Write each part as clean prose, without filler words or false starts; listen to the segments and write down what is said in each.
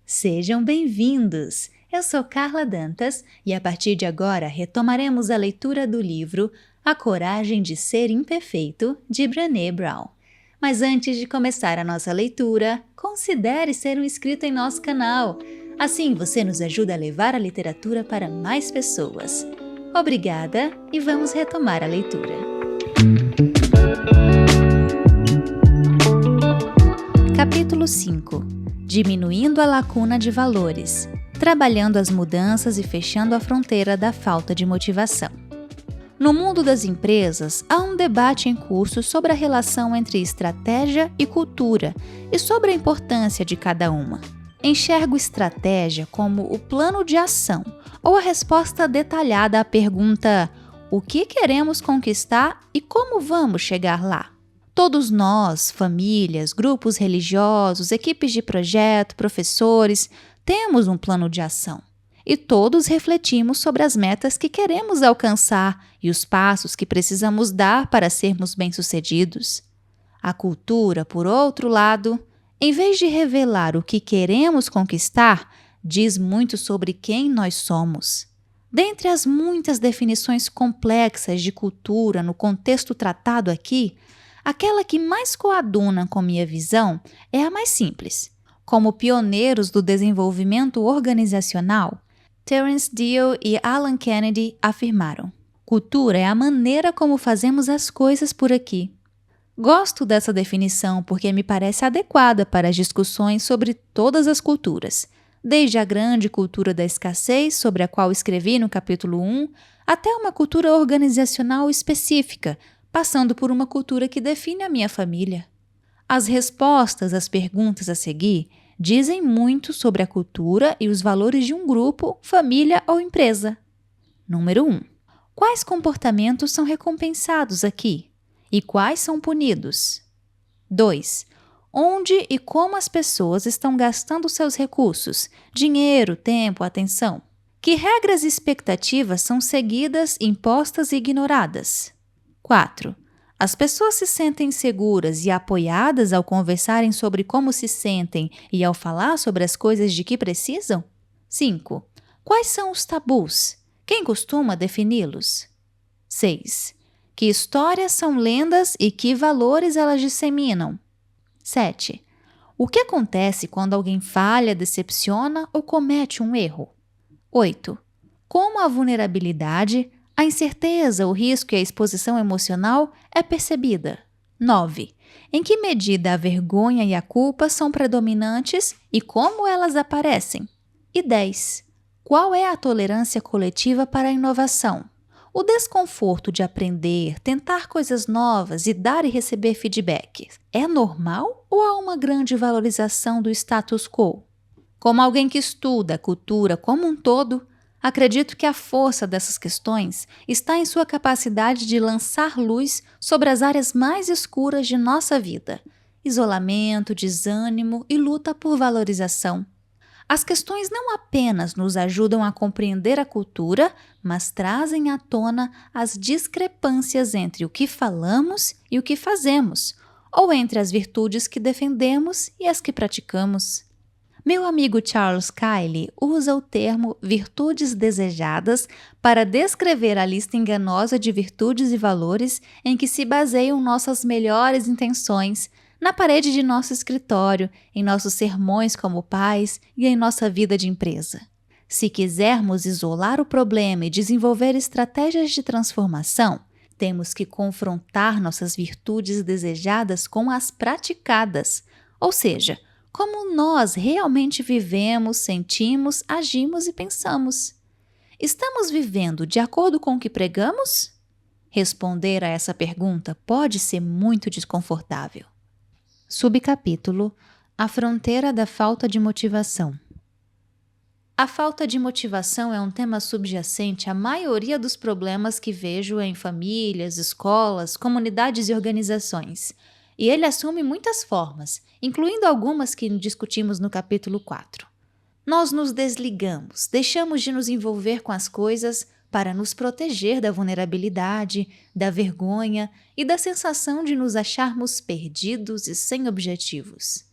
Sejam bem-vindos! Eu sou Carla Dantas e a partir de agora retomaremos a leitura do livro A Coragem de Ser Imperfeito, de Brené Brown. Mas antes de começar a nossa leitura, considere ser um inscrito em nosso canal. Assim você nos ajuda a levar a literatura para mais pessoas. Obrigada e vamos retomar a leitura. Capítulo 5. Diminuindo a lacuna de valores, trabalhando as mudanças e fechando a fronteira da falta de motivação. No mundo das empresas, há um debate em curso sobre a relação entre estratégia e cultura e sobre a importância de cada uma. Enxergo estratégia como o plano de ação ou a resposta detalhada à pergunta: o que queremos conquistar e como vamos chegar lá? Todos nós, famílias, grupos religiosos, equipes de projeto, professores, temos um plano de ação. E todos refletimos sobre as metas que queremos alcançar e os passos que precisamos dar para sermos bem-sucedidos. A cultura, por outro lado, em vez de revelar o que queremos conquistar, diz muito sobre quem nós somos. Dentre as muitas definições complexas de cultura no contexto tratado aqui, aquela que mais coaduna com minha visão é a mais simples. Como pioneiros do desenvolvimento organizacional, Terence Deal e Alan Kennedy afirmaram: cultura é a maneira como fazemos as coisas por aqui. Gosto dessa definição porque me parece adequada para as discussões sobre todas as culturas, desde a grande cultura da escassez, sobre a qual escrevi no capítulo 1, até uma cultura organizacional específica, passando por uma cultura que define a minha família. As respostas às perguntas a seguir dizem muito sobre a cultura e os valores de um grupo, família ou empresa. Número 1. Quais comportamentos são recompensados aqui? E quais são punidos? 2. Onde e como as pessoas estão gastando seus recursos, dinheiro, tempo, atenção? Que regras e expectativas são seguidas, impostas e ignoradas? 4. As pessoas se sentem seguras e apoiadas ao conversarem sobre como se sentem e ao falar sobre as coisas de que precisam? 5. Quais são os tabus? Quem costuma defini-los? 6. Que histórias são lendas e que valores elas disseminam? 7. O que acontece quando alguém falha, decepciona ou comete um erro? 8. Como a vulnerabilidade, a incerteza, o risco e a exposição emocional é percebida? 9. Em que medida a vergonha e a culpa são predominantes e como elas aparecem? E 10. Qual é a tolerância coletiva para a inovação? O desconforto de aprender, tentar coisas novas e dar e receber feedback é normal ou há uma grande valorização do status quo? Como alguém que estuda a cultura como um todo, acredito que a força dessas questões está em sua capacidade de lançar luz sobre as áreas mais escuras de nossa vida: isolamento, desânimo e luta por valorização. As questões não apenas nos ajudam a compreender a cultura, mas trazem à tona as discrepâncias entre o que falamos e o que fazemos, ou entre as virtudes que defendemos e as que praticamos. Meu amigo Charles Kiley usa o termo virtudes desejadas para descrever a lista enganosa de virtudes e valores em que se baseiam nossas melhores intenções, na parede de nosso escritório, em nossos sermões como pais e em nossa vida de empresa. Se quisermos isolar o problema e desenvolver estratégias de transformação, temos que confrontar nossas virtudes desejadas com as praticadas, ou seja, como nós realmente vivemos, sentimos, agimos e pensamos. Estamos vivendo de acordo com o que pregamos? Responder a essa pergunta pode ser muito desconfortável. Subcapítulo: A fronteira da falta de motivação. A falta de motivação é um tema subjacente à maioria dos problemas que vejo em famílias, escolas, comunidades e organizações. E ele assume muitas formas, incluindo algumas que discutimos no capítulo 4. Nós nos desligamos, deixamos de nos envolver com as coisas para nos proteger da vulnerabilidade, da vergonha e da sensação de nos acharmos perdidos e sem objetivos.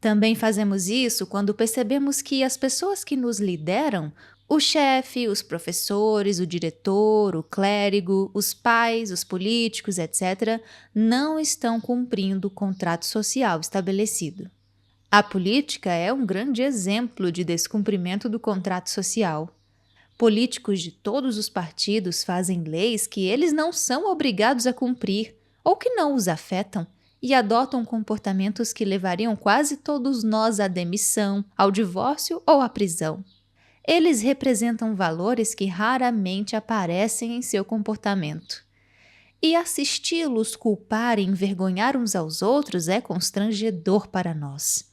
Também fazemos isso quando percebemos que as pessoas que nos lideram, o chefe, os professores, o diretor, o clérigo, os pais, os políticos, etc., não estão cumprindo o contrato social estabelecido. A política é um grande exemplo de descumprimento do contrato social. Políticos de todos os partidos fazem leis que eles não são obrigados a cumprir ou que não os afetam e adotam comportamentos que levariam quase todos nós à demissão, ao divórcio ou à prisão. Eles representam valores que raramente aparecem em seu comportamento. E assisti-los culpar e envergonhar uns aos outros é constrangedor para nós.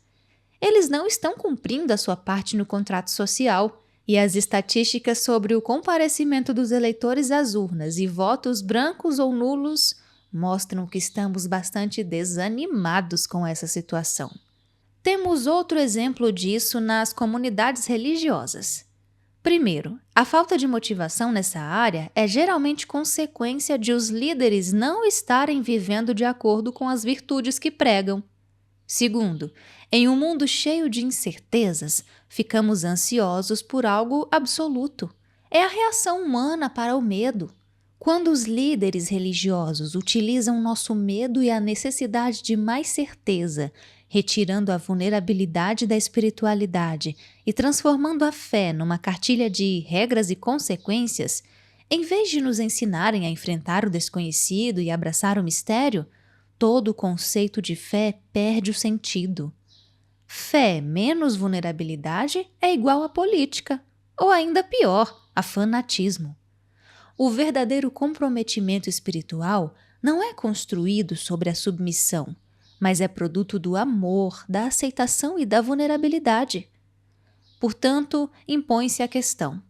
Eles não estão cumprindo a sua parte no contrato social, e as estatísticas sobre o comparecimento dos eleitores às urnas e votos brancos ou nulos mostram que estamos bastante desanimados com essa situação. Temos outro exemplo disso nas comunidades religiosas. Primeiro, a falta de motivação nessa área é geralmente consequência de os líderes não estarem vivendo de acordo com as virtudes que pregam. Segundo, em um mundo cheio de incertezas, ficamos ansiosos por algo absoluto. É a reação humana para o medo. Quando os líderes religiosos utilizam nosso medo e a necessidade de mais certeza, retirando a vulnerabilidade da espiritualidade e transformando a fé numa cartilha de regras e consequências, em vez de nos ensinarem a enfrentar o desconhecido e abraçar o mistério, todo o conceito de fé perde o sentido. Fé menos vulnerabilidade é igual a política, ou ainda pior, a fanatismo. O verdadeiro comprometimento espiritual não é construído sobre a submissão, mas é produto do amor, da aceitação e da vulnerabilidade. Portanto, impõe-se a questão: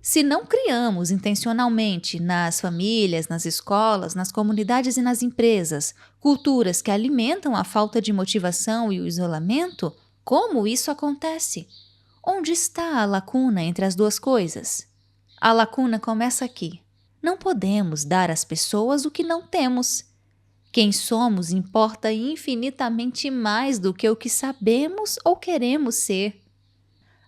se não criamos intencionalmente nas famílias, nas escolas, nas comunidades e nas empresas culturas que alimentam a falta de motivação e o isolamento, como isso acontece? Onde está a lacuna entre as duas coisas? A lacuna começa aqui. Não podemos dar às pessoas o que não temos. Quem somos importa infinitamente mais do que o que sabemos ou queremos ser.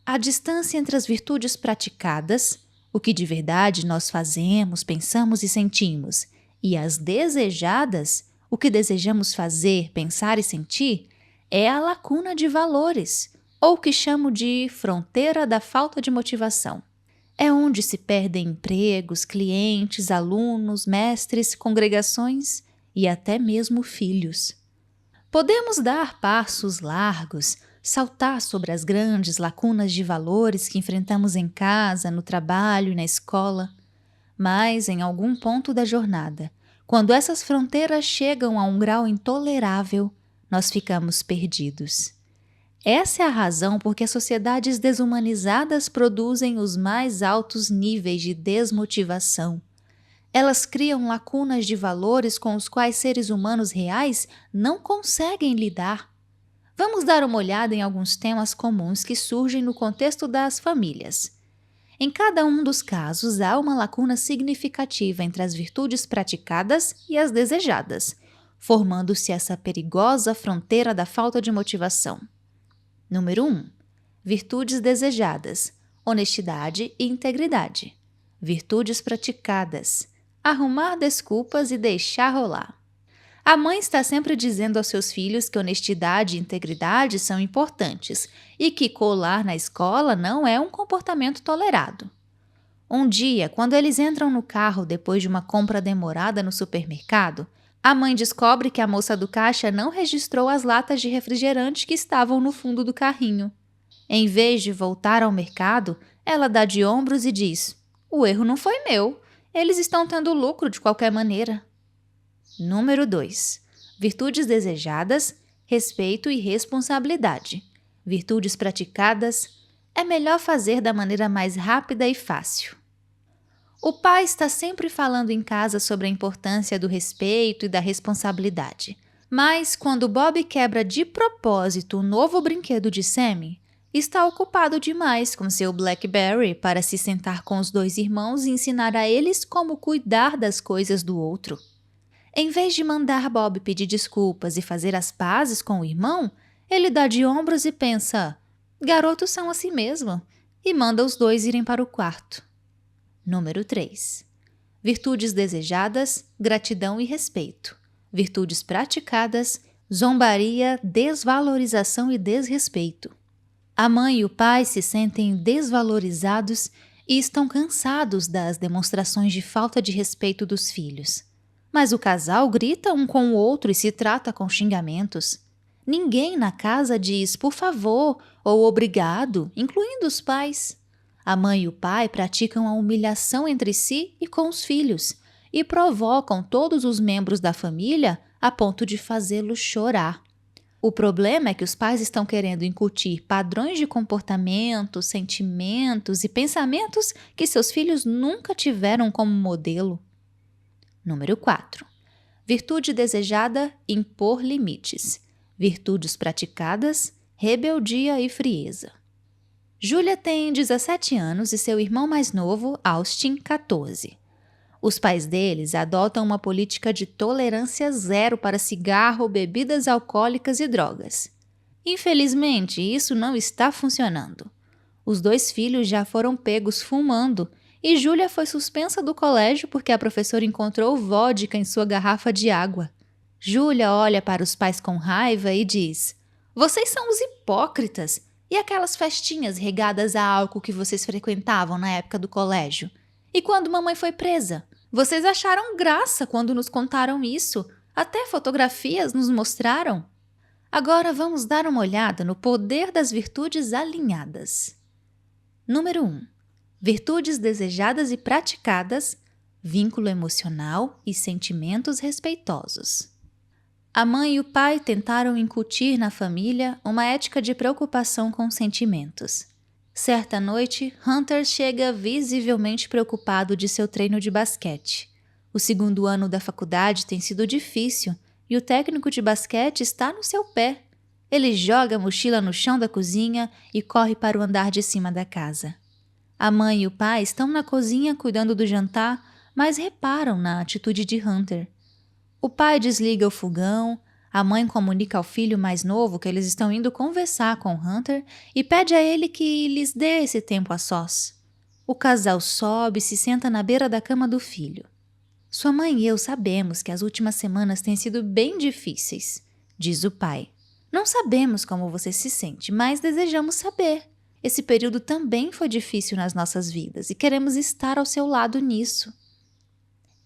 A distância entre as virtudes praticadas, o que de verdade nós fazemos, pensamos e sentimos, e as desejadas, o que desejamos fazer, pensar e sentir, é a lacuna de valores, ou o que chamo de fronteira da falta de motivação. É onde se perdem empregos, clientes, alunos, mestres, congregações e até mesmo filhos. Podemos dar passos largos, saltar sobre as grandes lacunas de valores que enfrentamos em casa, no trabalho e na escola, mas em algum ponto da jornada, quando essas fronteiras chegam a um grau intolerável, nós ficamos perdidos. Essa é a razão por que as sociedades desumanizadas produzem os mais altos níveis de desmotivação. Elas criam lacunas de valores com os quais seres humanos reais não conseguem lidar. Vamos dar uma olhada em alguns temas comuns que surgem no contexto das famílias. Em cada um dos casos, há uma lacuna significativa entre as virtudes praticadas e as desejadas, formando-se essa perigosa fronteira da falta de motivação. Número 1. Virtudes desejadas: honestidade e integridade. Virtudes praticadas: arrumar desculpas e deixar rolar. A mãe está sempre dizendo aos seus filhos que honestidade e integridade são importantes e que colar na escola não é um comportamento tolerado. Um dia, quando eles entram no carro depois de uma compra demorada no supermercado, a mãe descobre que a moça do caixa não registrou as latas de refrigerante que estavam no fundo do carrinho. Em vez de voltar ao mercado, ela dá de ombros e diz: "O erro não foi meu. Eles estão tendo lucro de qualquer maneira." Número 2. Virtudes desejadas: respeito e responsabilidade. Virtudes praticadas: é melhor fazer da maneira mais rápida e fácil. O pai está sempre falando em casa sobre a importância do respeito e da responsabilidade. Mas quando Bob quebra de propósito o novo brinquedo de Sammy, está ocupado demais com seu BlackBerry para se sentar com os dois irmãos e ensinar a eles como cuidar das coisas do outro. Em vez de mandar Bob pedir desculpas e fazer as pazes com o irmão, Ele dá de ombros e pensa: garotos são assim mesmo, e manda os dois irem para o quarto. Número 3. Virtudes desejadas, gratidão e respeito. Virtudes praticadas, zombaria, desvalorização e desrespeito. A mãe e o pai se sentem desvalorizados e estão cansados das demonstrações de falta de respeito dos filhos. Mas o casal grita um com o outro e se trata com xingamentos. Ninguém na casa diz por favor ou obrigado, incluindo os pais. A mãe e o pai praticam a humilhação entre si e com os filhos e provocam todos os membros da família a ponto de fazê-los chorar. O problema é que os pais estão querendo incutir padrões de comportamento, sentimentos e pensamentos que seus filhos nunca tiveram como modelo. Número 4. Virtude desejada, impor limites. Virtudes praticadas, rebeldia e frieza. Júlia tem 17 anos e seu irmão mais novo, Austin, 14. Os pais deles adotam uma política de tolerância zero para cigarro, bebidas alcoólicas e drogas. Infelizmente, isso não está funcionando. Os dois filhos já foram pegos fumando e Júlia foi suspensa do colégio porque a professora encontrou vodka em sua garrafa de água. Júlia olha para os pais com raiva e diz: vocês são os hipócritas! E aquelas festinhas regadas a álcool que vocês frequentavam na época do colégio? E quando mamãe foi presa? Vocês acharam graça quando nos contaram isso. Até fotografias nos mostraram. Agora vamos dar uma olhada no poder das virtudes alinhadas. Número 1. Virtudes desejadas e praticadas, vínculo emocional e sentimentos respeitosos. A mãe e o pai tentaram incutir na família uma ética de preocupação com sentimentos. Certa noite, Hunter chega visivelmente preocupado de seu treino de basquete. O segundo ano da faculdade tem sido difícil e o técnico de basquete está no seu pé. Ele joga a mochila no chão da cozinha e corre para o andar de cima da casa. A mãe e o pai estão na cozinha cuidando do jantar, mas reparam na atitude de Hunter. O pai desliga o fogão, a mãe comunica ao filho mais novo que eles estão indo conversar com Hunter e pede a ele que lhes dê esse tempo a sós. O casal sobe e se senta na beira da cama do filho. Sua mãe e eu sabemos que as últimas semanas têm sido bem difíceis, diz o pai. Não sabemos como você se sente, mas desejamos saber. Esse período também foi difícil nas nossas vidas e queremos estar ao seu lado nisso.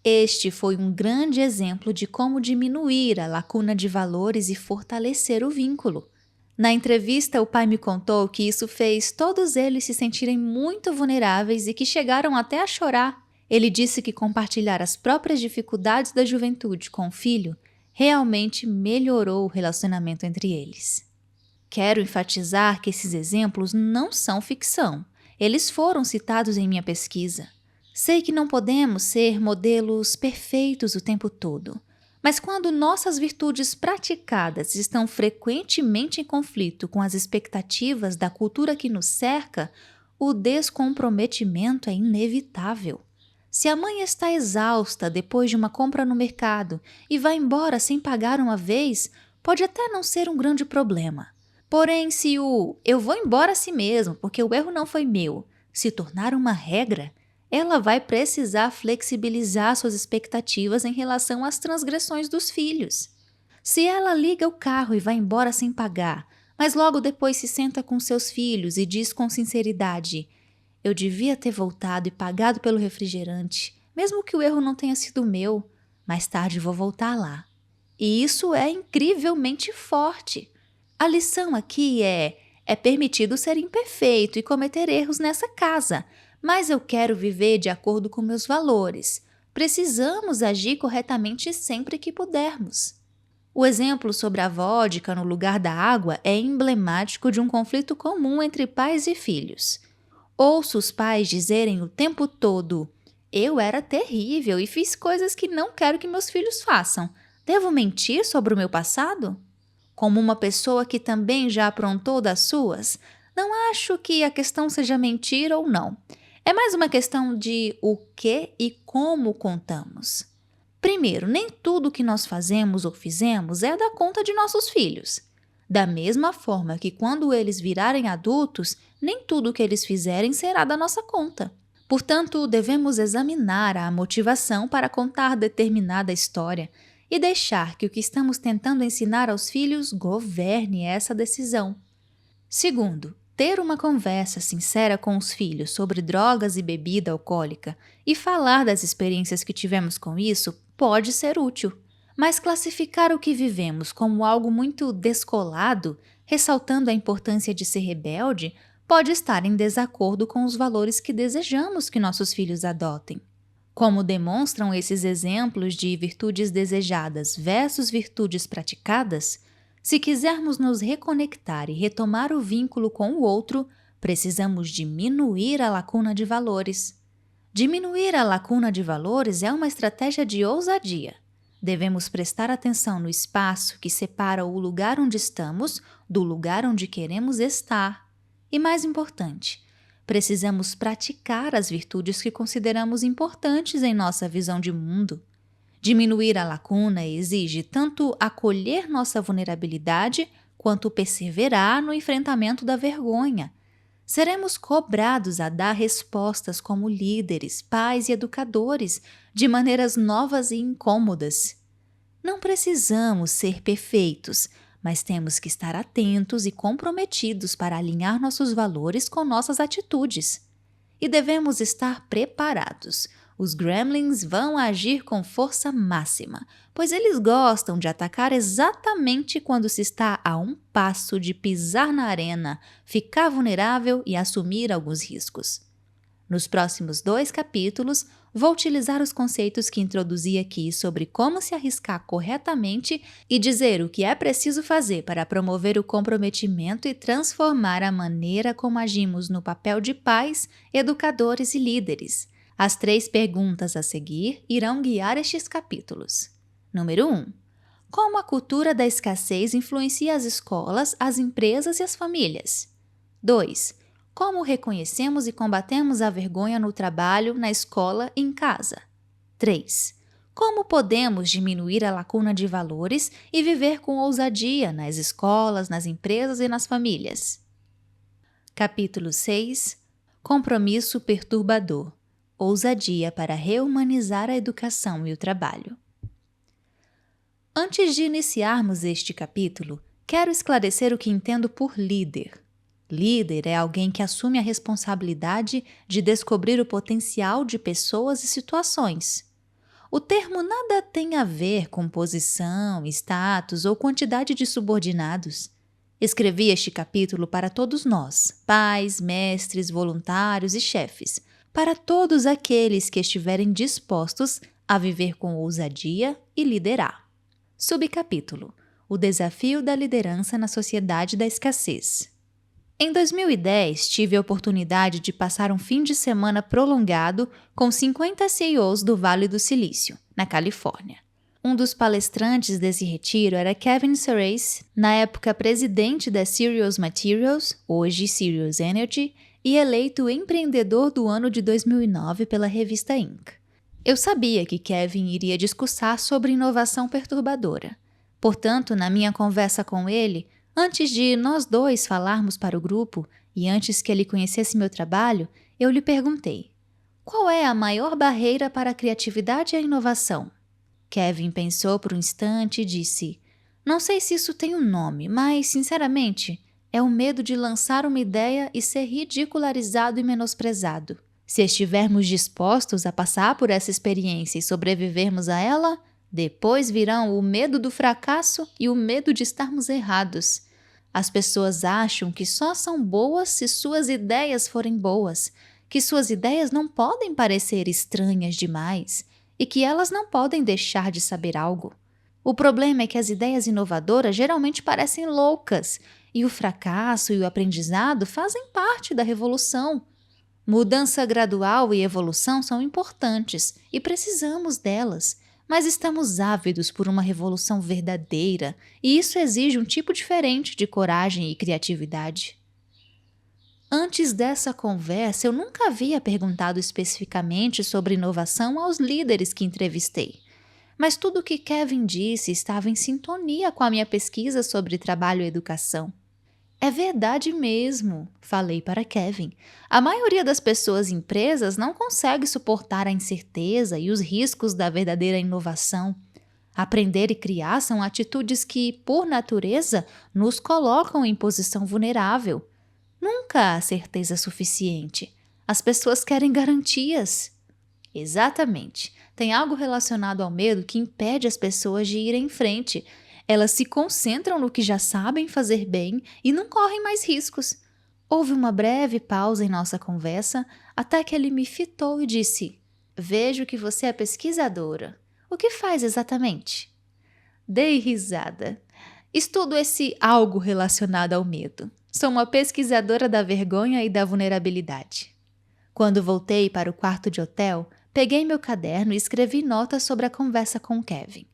Este foi um grande exemplo de como diminuir a lacuna de valores e fortalecer o vínculo. Na entrevista, o pai me contou que isso fez todos eles se sentirem muito vulneráveis e que chegaram até a chorar. Ele disse que compartilhar as próprias dificuldades da juventude com o filho realmente melhorou o relacionamento entre eles. Quero enfatizar que esses exemplos não são ficção. Eles foram citados em minha pesquisa. Sei que não podemos ser modelos perfeitos o tempo todo, mas quando nossas virtudes praticadas estão frequentemente em conflito com as expectativas da cultura que nos cerca, o descomprometimento é inevitável. Se a mãe está exausta depois de uma compra no mercado e vai embora sem pagar uma vez, pode até não ser um grande problema. Porém, se o "eu vou embora assim mesmo porque o erro não foi meu" se tornar uma regra, ela vai precisar flexibilizar suas expectativas em relação às transgressões dos filhos. Se ela liga o carro e vai embora sem pagar, mas logo depois se senta com seus filhos e diz com sinceridade: "Eu devia ter voltado e pagado pelo refrigerante, mesmo que o erro não tenha sido meu. Mais tarde vou voltar lá." E isso é incrivelmente forte. A lição aqui é permitido ser imperfeito e cometer erros nessa casa, mas eu quero viver de acordo com meus valores. Precisamos agir corretamente sempre que pudermos. O exemplo sobre a vodka no lugar da água é emblemático de um conflito comum entre pais e filhos. Ouço os pais dizerem o tempo todo: "Eu era terrível e fiz coisas que não quero que meus filhos façam. Devo mentir sobre o meu passado?" Como uma pessoa que também já aprontou das suas, não acho que a questão seja mentir ou não. É mais uma questão de o que e como contamos. Primeiro, nem tudo o que nós fazemos ou fizemos é da conta de nossos filhos. Da mesma forma que quando eles virarem adultos, nem tudo o que eles fizerem será da nossa conta. Portanto, devemos examinar a motivação para contar determinada história e deixar que o que estamos tentando ensinar aos filhos governe essa decisão. Segundo, ter uma conversa sincera com os filhos sobre drogas e bebida alcoólica e falar das experiências que tivemos com isso pode ser útil. Mas classificar o que vivemos como algo muito descolado, ressaltando a importância de ser rebelde, pode estar em desacordo com os valores que desejamos que nossos filhos adotem. Como demonstram esses exemplos de virtudes desejadas versus virtudes praticadas, se quisermos nos reconectar e retomar o vínculo com o outro, precisamos diminuir a lacuna de valores. Diminuir a lacuna de valores é uma estratégia de ousadia. Devemos prestar atenção no espaço que separa o lugar onde estamos do lugar onde queremos estar. E mais importante, precisamos praticar as virtudes que consideramos importantes em nossa visão de mundo. Diminuir a lacuna exige tanto acolher nossa vulnerabilidade quanto perseverar no enfrentamento da vergonha. Seremos cobrados a dar respostas como líderes, pais e educadores, de maneiras novas e incômodas. Não precisamos ser perfeitos, mas temos que estar atentos e comprometidos para alinhar nossos valores com nossas atitudes. E devemos estar preparados. Os gremlins vão agir com força máxima, pois eles gostam de atacar exatamente quando se está a um passo de pisar na arena, ficar vulnerável e assumir alguns riscos. Nos próximos 2 capítulos, vou utilizar os conceitos que introduzi aqui sobre como se arriscar corretamente e dizer o que é preciso fazer para promover o comprometimento e transformar a maneira como agimos no papel de pais, educadores e líderes. As 3 perguntas a seguir irão guiar estes capítulos. Número 1. Como a cultura da escassez influencia as escolas, as empresas e as famílias? 2. Como reconhecemos e combatemos a vergonha no trabalho, na escola e em casa? 3. Como podemos diminuir a lacuna de valores e viver com ousadia nas escolas, nas empresas e nas famílias? Capítulo 6. Compromisso perturbador. Ousadia para rehumanizar a educação e o trabalho. Antes de iniciarmos este capítulo, quero esclarecer o que entendo por líder. Líder é alguém que assume a responsabilidade de descobrir o potencial de pessoas e situações. O termo nada tem a ver com posição, status ou quantidade de subordinados. Escrevi este capítulo para todos nós, pais, mestres, voluntários e chefes, para todos aqueles que estiverem dispostos a viver com ousadia e liderar. Subcapítulo: O desafio da liderança na sociedade da escassez. Em 2010, tive a oportunidade de passar um fim de semana prolongado com 50 CEOs do Vale do Silício, na Califórnia. Um dos palestrantes desse retiro era Kevin Serase, na época presidente da Sirius Materials, hoje Sirius Energy, e eleito empreendedor do ano de 2009 pela revista Inc. Eu sabia que Kevin iria discursar sobre inovação perturbadora. Portanto, na minha conversa com ele, antes de nós 2 falarmos para o grupo e antes que ele conhecesse meu trabalho, eu lhe perguntei: qual é a maior barreira para a criatividade e a inovação? Kevin pensou por um instante e disse: não sei se isso tem um nome, mas, sinceramente, é o medo de lançar uma ideia e ser ridicularizado e menosprezado. Se estivermos dispostos a passar por essa experiência e sobrevivermos a ela, depois virão o medo do fracasso e o medo de estarmos errados. As pessoas acham que só são boas se suas ideias forem boas, que suas ideias não podem parecer estranhas demais e que elas não podem deixar de saber algo. O problema é que as ideias inovadoras geralmente parecem loucas e o fracasso e o aprendizado fazem parte da revolução. Mudança gradual e evolução são importantes e precisamos delas, mas estamos ávidos por uma revolução verdadeira e isso exige um tipo diferente de coragem e criatividade. Antes dessa conversa, eu nunca havia perguntado especificamente sobre inovação aos líderes que entrevistei. mas tudo o que Kevin disse estava em sintonia com a minha pesquisa sobre trabalho e educação. É verdade mesmo, falei para Kevin. A maioria das pessoas em empresas não consegue suportar a incerteza e os riscos da verdadeira inovação. Aprender e criar são atitudes que, por natureza, nos colocam em posição vulnerável. Nunca há certeza suficiente. As pessoas querem garantias. Exatamente. Tem algo relacionado ao medo que impede as pessoas de irem em frente. Elas se concentram no que já sabem fazer bem e não correm mais riscos. Houve uma breve pausa em nossa conversa, até que ele me fitou e disse: "Vejo que você é pesquisadora. O que faz exatamente?" Dei risada. Estudo esse algo relacionado ao medo. Sou uma pesquisadora da vergonha e da vulnerabilidade. Quando voltei para o quarto de hotel, peguei meu caderno e escrevi notas sobre a conversa com Kevin.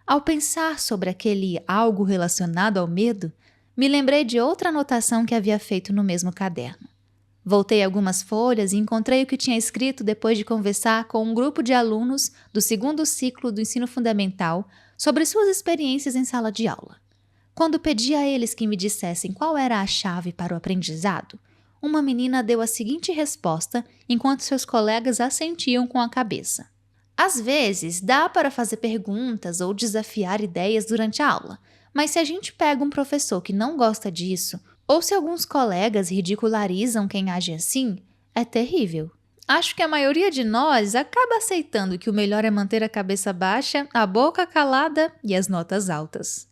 Ao pensar sobre aquele algo relacionado ao medo, me lembrei de outra anotação que havia feito no mesmo caderno. Voltei algumas folhas e encontrei o que tinha escrito depois de conversar com um grupo de alunos do segundo ciclo do ensino fundamental sobre suas experiências em sala de aula. Quando pedi a eles que me dissessem qual era a chave para o aprendizado, uma menina deu a seguinte resposta enquanto seus colegas assentiam com a cabeça. Às vezes, dá para fazer perguntas ou desafiar ideias durante a aula, mas se a gente pega um professor que não gosta disso, ou se alguns colegas ridicularizam quem age assim, é terrível. Acho que a maioria de nós acaba aceitando que o melhor é manter a cabeça baixa, a boca calada e as notas altas.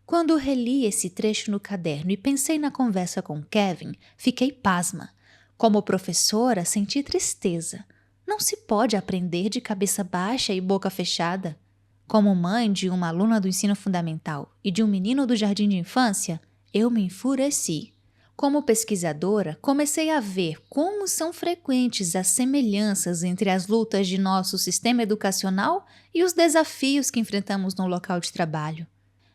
Quando reli esse trecho no caderno e pensei na conversa com Kevin, fiquei pasma. Como professora, senti tristeza. Não se pode aprender de cabeça baixa e boca fechada. Como mãe de uma aluna do ensino fundamental e de um menino do jardim de infância, eu me enfureci. Como pesquisadora, comecei a ver como são frequentes as semelhanças entre as lutas de nosso sistema educacional e os desafios que enfrentamos no local de trabalho.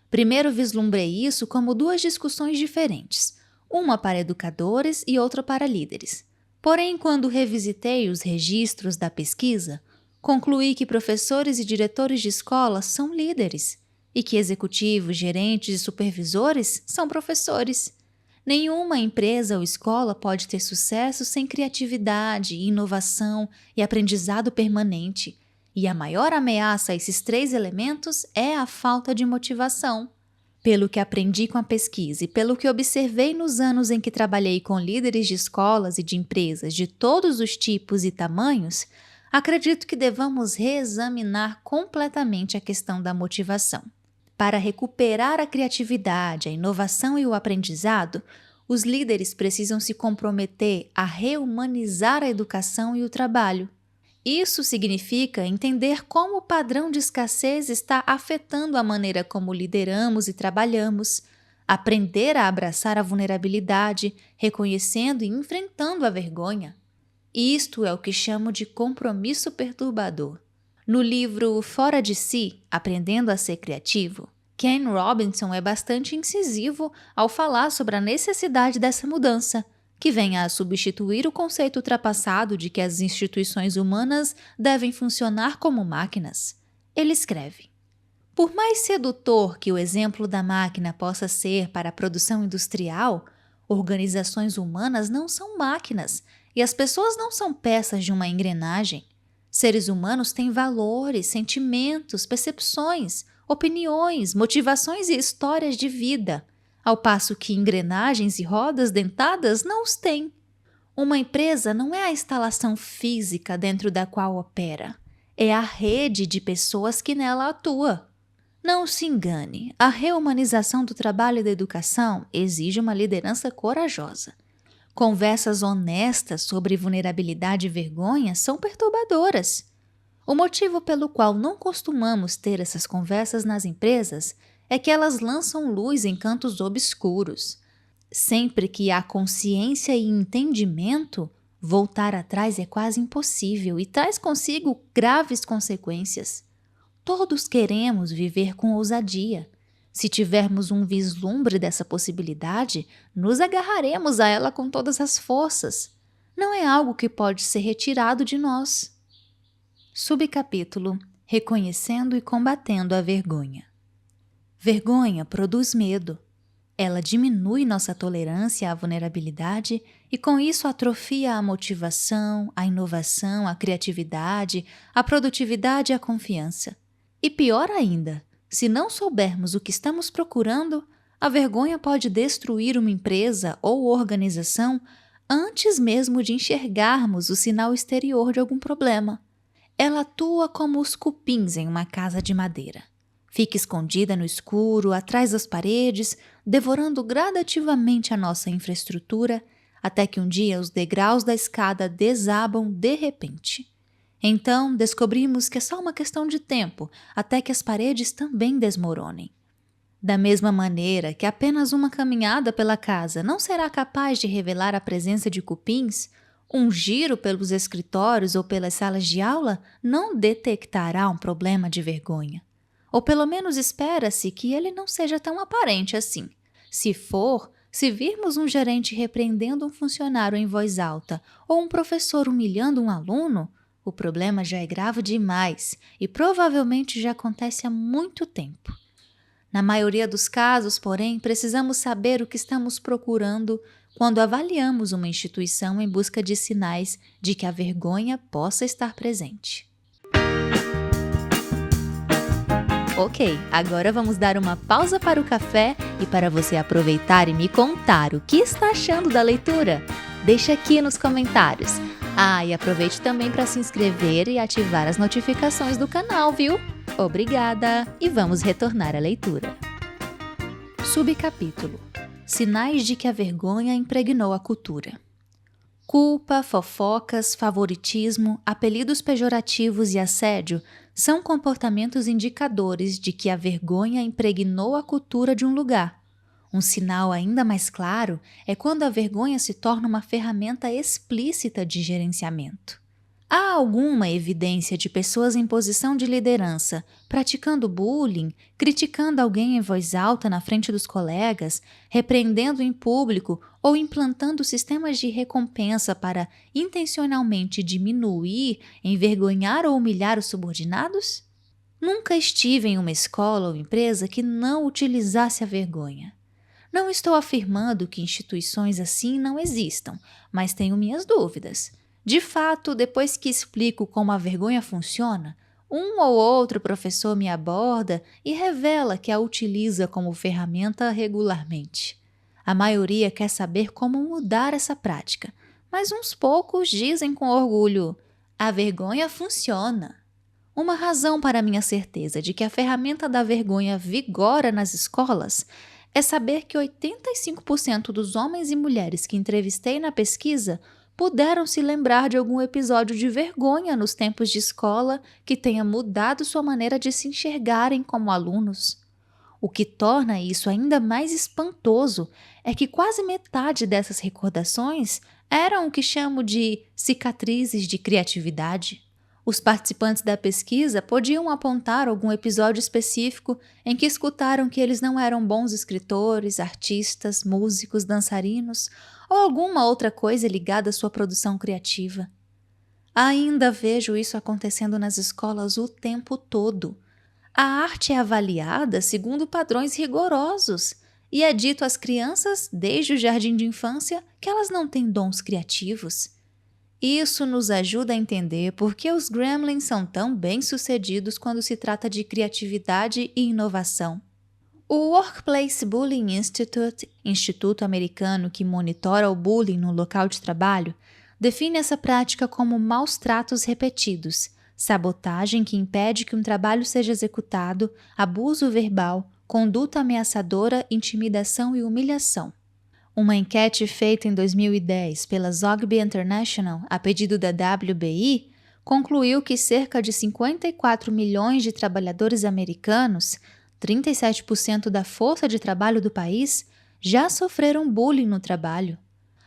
Primeiro vislumbrei isso como duas discussões diferentes, uma para educadores e outra para líderes. Porém, quando revisitei os registros da pesquisa, concluí que professores e diretores de escola são líderes e que executivos, gerentes e supervisores são professores. Nenhuma empresa ou escola pode ter sucesso sem criatividade, inovação e aprendizado permanente. E a maior ameaça a esses três elementos é a falta de motivação. Pelo que aprendi com a pesquisa e pelo que observei nos anos em que trabalhei com líderes de escolas e de empresas de todos os tipos e tamanhos, acredito que devamos reexaminar completamente a questão da motivação. Para recuperar a criatividade, a inovação e o aprendizado, os líderes precisam se comprometer a rehumanizar a educação e o trabalho. Isso significa entender como o padrão de escassez está afetando a maneira como lideramos e trabalhamos, aprender a abraçar a vulnerabilidade, reconhecendo e enfrentando a vergonha. Isto é o que chamo de compromisso perturbador. No livro Fora de Si, Aprendendo a Ser Criativo, Ken Robinson é bastante incisivo ao falar sobre a necessidade dessa mudança, que vem a substituir o conceito ultrapassado de que as instituições humanas devem funcionar como máquinas. Ele escreve: "Por mais sedutor que o exemplo da máquina possa ser para a produção industrial, organizações humanas não são máquinas e as pessoas não são peças de uma engrenagem. Seres humanos têm valores, sentimentos, percepções, opiniões, motivações e histórias de vida, ao passo que engrenagens e rodas dentadas não os têm. Uma empresa não é a instalação física dentro da qual opera, é a rede de pessoas que nela atua. Não se engane, a reumanização do trabalho e da educação exige uma liderança corajosa. Conversas honestas sobre vulnerabilidade e vergonha são perturbadoras. O motivo pelo qual não costumamos ter essas conversas nas empresas é que elas lançam luz em cantos obscuros. Sempre que há consciência e entendimento, voltar atrás é quase impossível e traz consigo graves consequências. Todos queremos viver com ousadia. Se tivermos um vislumbre dessa possibilidade, nos agarraremos a ela com todas as forças. Não é algo que pode ser retirado de nós." Subcapítulo reconhecendo e combatendo a vergonha. Vergonha produz medo. Ela diminui nossa tolerância à vulnerabilidade e com isso atrofia a motivação, a inovação, a criatividade, a produtividade e a confiança. E pior ainda, se não soubermos o que estamos procurando, a vergonha pode destruir uma empresa ou organização antes mesmo de enxergarmos o sinal exterior de algum problema. Ela atua como os cupins em uma casa de madeira. Fica escondida no escuro, atrás das paredes, devorando gradativamente a nossa infraestrutura, até que um dia os degraus da escada desabam de repente. Então, descobrimos que é só uma questão de tempo, até que as paredes também desmoronem. Da mesma maneira que apenas uma caminhada pela casa não será capaz de revelar a presença de cupins, um giro pelos escritórios ou pelas salas de aula não detectará um problema de vergonha. Ou pelo menos espera-se que ele não seja tão aparente assim. Se for, se virmos um gerente repreendendo um funcionário em voz alta ou um professor humilhando um aluno, o problema já é grave demais e provavelmente já acontece há muito tempo. Na maioria dos casos, porém, precisamos saber o que estamos procurando quando avaliamos uma instituição em busca de sinais de que a vergonha possa estar presente. Ok, agora vamos dar uma pausa para o café e para você aproveitar e me contar o que está achando da leitura. Deixa aqui nos comentários. E aproveite também para se inscrever e ativar as notificações do canal, viu? Obrigada! E vamos retornar à leitura. Subcapítulo: Sinais de que a vergonha impregnou a cultura. Culpa, fofocas, favoritismo, apelidos pejorativos e assédio são comportamentos indicadores de que a vergonha impregnou a cultura de um lugar. Um sinal ainda mais claro é quando a vergonha se torna uma ferramenta explícita de gerenciamento. Há alguma evidência de pessoas em posição de liderança praticando bullying, criticando alguém em voz alta na frente dos colegas, repreendendo em público ou implantando sistemas de recompensa para intencionalmente diminuir, envergonhar ou humilhar os subordinados? Nunca estive em uma escola ou empresa que não utilizasse a vergonha. Não estou afirmando que instituições assim não existam, mas tenho minhas dúvidas. De fato, depois que explico como a vergonha funciona, um ou outro professor me aborda e revela que a utiliza como ferramenta regularmente. A maioria quer saber como mudar essa prática, mas uns poucos dizem com orgulho: a vergonha funciona. Uma razão para minha certeza de que a ferramenta da vergonha vigora nas escolas é saber que 85% dos homens e mulheres que entrevistei na pesquisa puderam se lembrar de algum episódio de vergonha nos tempos de escola que tenha mudado sua maneira de se enxergarem como alunos. O que torna isso ainda mais espantoso é que quase metade dessas recordações eram o que chamo de cicatrizes de criatividade. Os participantes da pesquisa podiam apontar algum episódio específico em que escutaram que eles não eram bons escritores, artistas, músicos, dançarinos ou alguma outra coisa ligada à sua produção criativa. Ainda vejo isso acontecendo nas escolas o tempo todo. A arte é avaliada segundo padrões rigorosos e é dito às crianças, desde o jardim de infância, que elas não têm dons criativos. Isso nos ajuda a entender por que os Gremlins são tão bem-sucedidos quando se trata de criatividade e inovação. O Workplace Bullying Institute, instituto americano que monitora o bullying no local de trabalho, define essa prática como maus tratos repetidos, sabotagem que impede que um trabalho seja executado, abuso verbal, conduta ameaçadora, intimidação e humilhação. Uma enquete feita em 2010 pela Zogby International, a pedido da WBI, concluiu que cerca de 54 milhões de trabalhadores americanos, 37% da força de trabalho do país, já sofreram bullying no trabalho.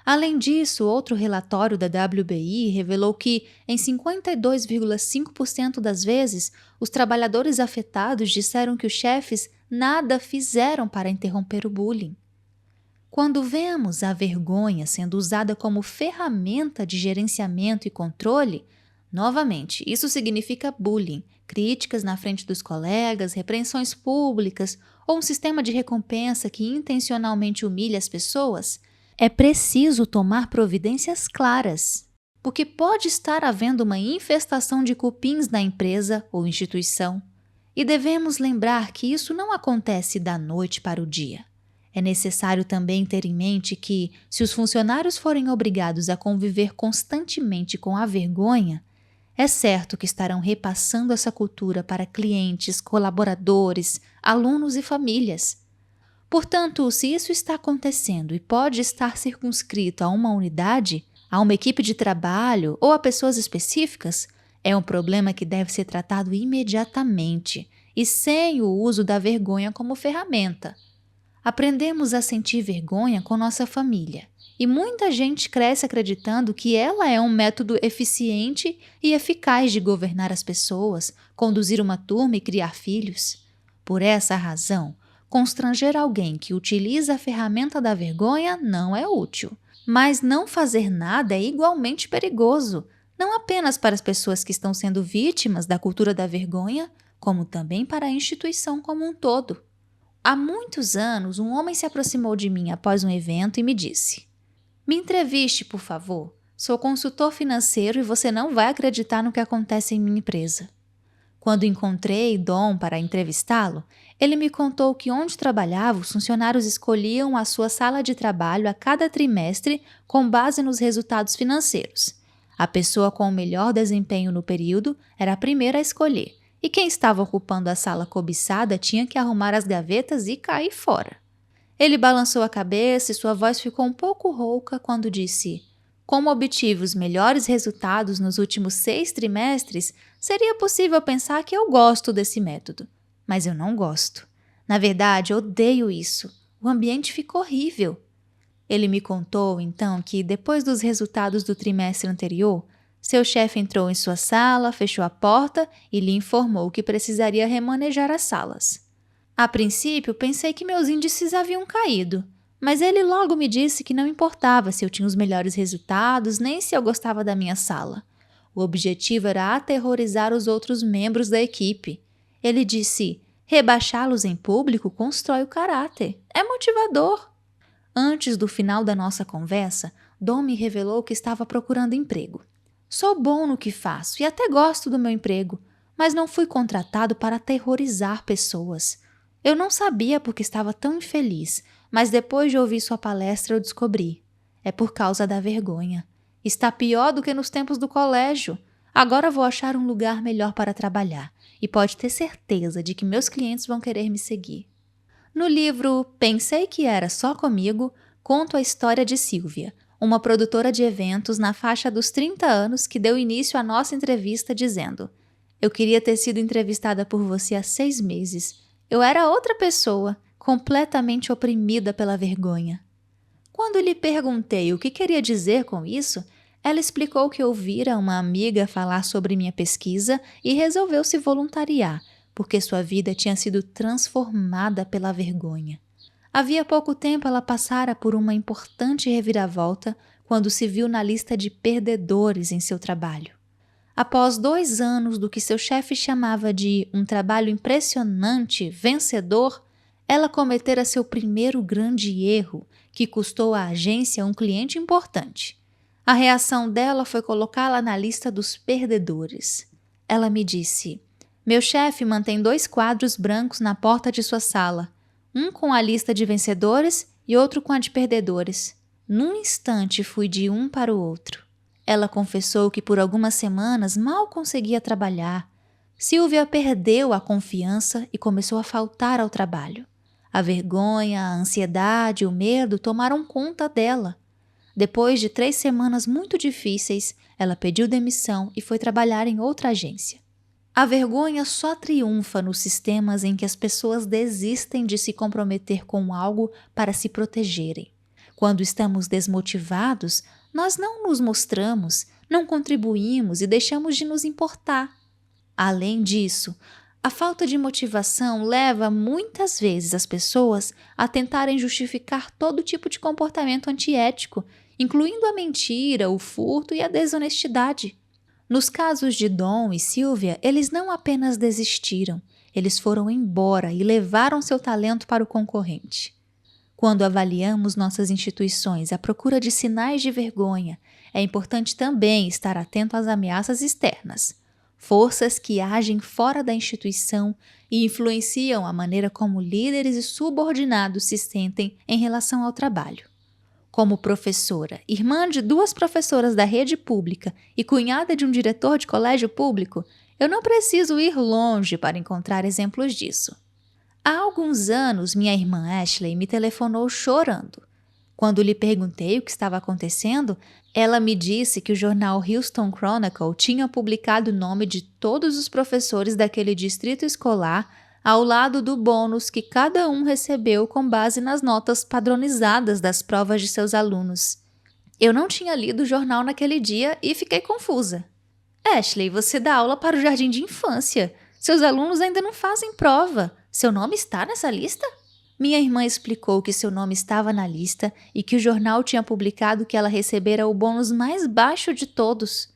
Além disso, outro relatório da WBI revelou que, em 52,5% das vezes, os trabalhadores afetados disseram que os chefes nada fizeram para interromper o bullying. Quando vemos a vergonha sendo usada como ferramenta de gerenciamento e controle, Novamente, isso significa bullying, críticas na frente dos colegas, repreensões públicas ou um sistema de recompensa que intencionalmente humilha as pessoas. É preciso tomar providências claras, porque pode estar havendo uma infestação de cupins na empresa ou instituição. E devemos lembrar que isso não acontece da noite para o dia. É necessário também ter em mente que, se os funcionários forem obrigados a conviver constantemente com a vergonha, é certo que estarão repassando essa cultura para clientes, colaboradores, alunos e famílias. Portanto, se isso está acontecendo e pode estar circunscrito a uma unidade, a uma equipe de trabalho ou a pessoas específicas, é um problema que deve ser tratado imediatamente e sem o uso da vergonha como ferramenta. Aprendemos a sentir vergonha com nossa família e muita gente cresce acreditando que ela é um método eficiente e eficaz de governar as pessoas, conduzir uma turma e criar filhos. Por essa razão, constranger alguém que utiliza a ferramenta da vergonha não é útil, mas não fazer nada é igualmente perigoso, não apenas para as pessoas que estão sendo vítimas da cultura da vergonha, como também para a instituição como um todo. Há muitos anos, um homem se aproximou de mim após um evento e me disse: "Me entreviste, por favor. Sou consultor financeiro e você não vai acreditar no que acontece em minha empresa." Quando encontrei Dom para entrevistá-lo, ele me contou que onde trabalhava, os funcionários escolhiam a sua sala de trabalho a cada trimestre com base nos resultados financeiros. A pessoa com o melhor desempenho no período era a primeira a escolher, e quem estava ocupando a sala cobiçada tinha que arrumar as gavetas e cair fora. Ele balançou a cabeça e sua voz ficou um pouco rouca quando disse: "Como obtive os melhores resultados nos últimos 6 trimestres, seria possível pensar que eu gosto desse método. Mas eu não gosto. Na verdade, odeio isso. O ambiente ficou horrível." Ele me contou, então, que depois dos resultados do trimestre anterior, seu chefe entrou em sua sala, fechou a porta e lhe informou que precisaria remanejar as salas. A princípio, pensei que meus índices haviam caído, mas ele logo me disse que não importava se eu tinha os melhores resultados, nem se eu gostava da minha sala. O objetivo era aterrorizar os outros membros da equipe. Ele disse: "Rebaixá-los em público constrói o caráter. É motivador." Antes do final da nossa conversa, Dom me revelou que estava procurando emprego. "Sou bom no que faço e até gosto do meu emprego, mas não fui contratado para aterrorizar pessoas. Eu não sabia porque estava tão infeliz, mas depois de ouvir sua palestra eu descobri. É por causa da vergonha. Está pior do que nos tempos do colégio. Agora vou achar um lugar melhor para trabalhar e pode ter certeza de que meus clientes vão querer me seguir." No livro Pensei que Era Só Comigo, conto a história de Silvia, uma produtora de eventos na faixa dos 30 anos que deu início à nossa entrevista dizendo: "Eu queria ter sido entrevistada por você há 6 meses. Eu era outra pessoa, completamente oprimida pela vergonha." Quando lhe perguntei o que queria dizer com isso, ela explicou que ouvira uma amiga falar sobre minha pesquisa e resolveu se voluntariar, porque sua vida tinha sido transformada pela vergonha. Havia pouco tempo ela passara por uma importante reviravolta quando se viu na lista de perdedores em seu trabalho. Após 2 anos do que seu chefe chamava de um trabalho impressionante, vencedor, ela cometera seu primeiro grande erro, que custou à agência um cliente importante. A reação dela foi colocá-la na lista dos perdedores. Ela me disse: "Meu chefe mantém 2 quadros brancos na porta de sua sala, um com a lista de vencedores e outro com a de perdedores. Num instante fui de um para o outro." Ela confessou que por algumas semanas mal conseguia trabalhar. Silvia perdeu a confiança e começou a faltar ao trabalho. A vergonha, a ansiedade e o medo tomaram conta dela. Depois de 3 semanas muito difíceis, ela pediu demissão e foi trabalhar em outra agência. A vergonha só triunfa nos sistemas em que as pessoas desistem de se comprometer com algo para se protegerem. Quando estamos desmotivados, nós não nos mostramos, não contribuímos e deixamos de nos importar. Além disso, a falta de motivação leva muitas vezes as pessoas a tentarem justificar todo tipo de comportamento antiético, incluindo a mentira, o furto e a desonestidade. Nos casos de Dom e Sylvia, eles não apenas desistiram, eles foram embora e levaram seu talento para o concorrente. Quando avaliamos nossas instituições à procura de sinais de vergonha, é importante também estar atento às ameaças externas, forças que agem fora da instituição e influenciam a maneira como líderes e subordinados se sentem em relação ao trabalho. Como professora, irmã de 2 professoras da rede pública e cunhada de um diretor de colégio público, eu não preciso ir longe para encontrar exemplos disso. Há alguns anos, minha irmã Ashley me telefonou chorando. Quando lhe perguntei o que estava acontecendo, ela me disse que o jornal Houston Chronicle tinha publicado o nome de todos os professores daquele distrito escolar ao lado do bônus que cada um recebeu com base nas notas padronizadas das provas de seus alunos. Eu não tinha lido o jornal naquele dia e fiquei confusa. Ashley, você dá aula para o jardim de infância. Seus alunos ainda não fazem prova. Seu nome está nessa lista? Minha irmã explicou que seu nome estava na lista e que o jornal tinha publicado que ela recebera o bônus mais baixo de todos.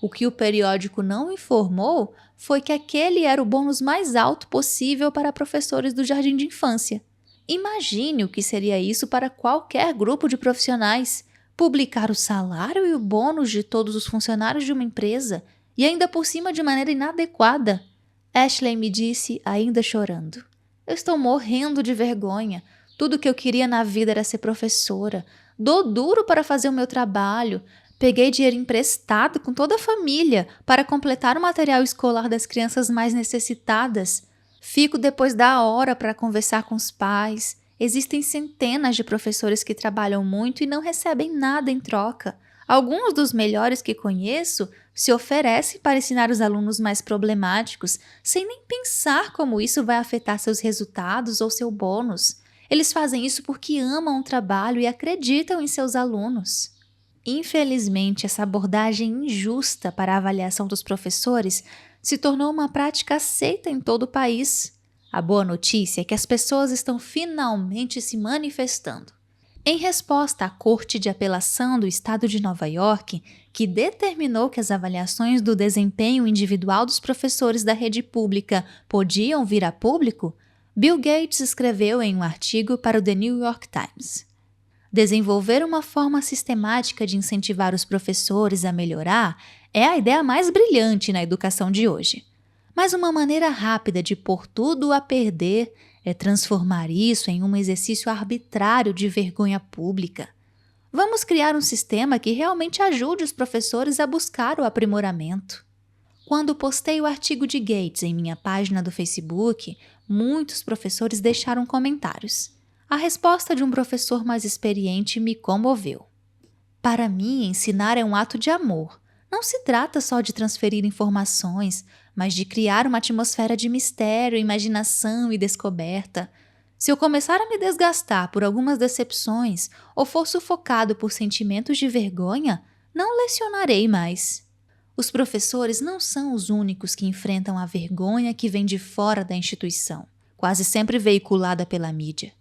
O que o periódico não informou foi que aquele era o bônus mais alto possível para professores do jardim de infância. Imagine o que seria isso para qualquer grupo de profissionais. Publicar o salário e o bônus de todos os funcionários de uma empresa, e ainda por cima de maneira inadequada. Ashley me disse, ainda chorando. Eu estou morrendo de vergonha. Tudo que eu queria na vida era ser professora. Dou duro para fazer o meu trabalho. Peguei dinheiro emprestado com toda a família para completar o material escolar das crianças mais necessitadas. Fico depois da hora para conversar com os pais. Existem centenas de professores que trabalham muito e não recebem nada em troca. Alguns dos melhores que conheço se oferecem para ensinar os alunos mais problemáticos, sem nem pensar como isso vai afetar seus resultados ou seu bônus. Eles fazem isso porque amam o trabalho e acreditam em seus alunos. Infelizmente, essa abordagem injusta para a avaliação dos professores se tornou uma prática aceita em todo o país. A boa notícia é que as pessoas estão finalmente se manifestando. Em resposta à Corte de Apelação do Estado de Nova York, que determinou que as avaliações do desempenho individual dos professores da rede pública podiam vir a público, Bill Gates escreveu em um artigo para o The New York Times: desenvolver uma forma sistemática de incentivar os professores a melhorar é a ideia mais brilhante na educação de hoje. Mas uma maneira rápida de pôr tudo a perder é transformar isso em um exercício arbitrário de vergonha pública. Vamos criar um sistema que realmente ajude os professores a buscar o aprimoramento. Quando postei o artigo de Gates em minha página do Facebook, muitos professores deixaram comentários. A resposta de um professor mais experiente me comoveu. Para mim, ensinar é um ato de amor. Não se trata só de transferir informações, mas de criar uma atmosfera de mistério, imaginação e descoberta. Se eu começar a me desgastar por algumas decepções ou for sufocado por sentimentos de vergonha, não lecionarei mais. Os professores não são os únicos que enfrentam a vergonha que vem de fora da instituição, quase sempre veiculada pela mídia.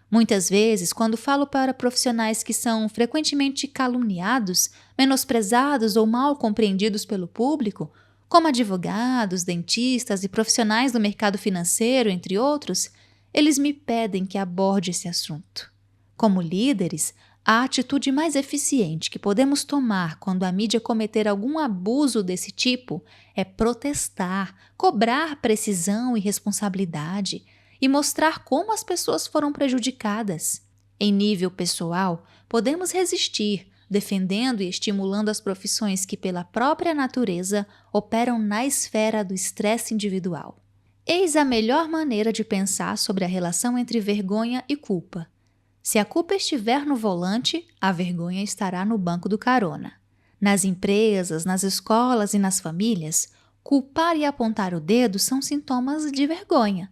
Muitas vezes, quando falo para profissionais que são frequentemente caluniados, menosprezados ou mal compreendidos pelo público, como advogados, dentistas e profissionais do mercado financeiro, entre outros, eles me pedem que aborde esse assunto. Como líderes, a atitude mais eficiente que podemos tomar quando a mídia cometer algum abuso desse tipo é protestar, cobrar precisão e responsabilidade e mostrar como as pessoas foram prejudicadas. Em nível pessoal, podemos resistir, defendendo e estimulando as profissões que, pela própria natureza, operam na esfera do estresse individual. Eis a melhor maneira de pensar sobre a relação entre vergonha e culpa. Se a culpa estiver no volante, a vergonha estará no banco do carona. Nas empresas, nas escolas e nas famílias, culpar e apontar o dedo são sintomas de vergonha.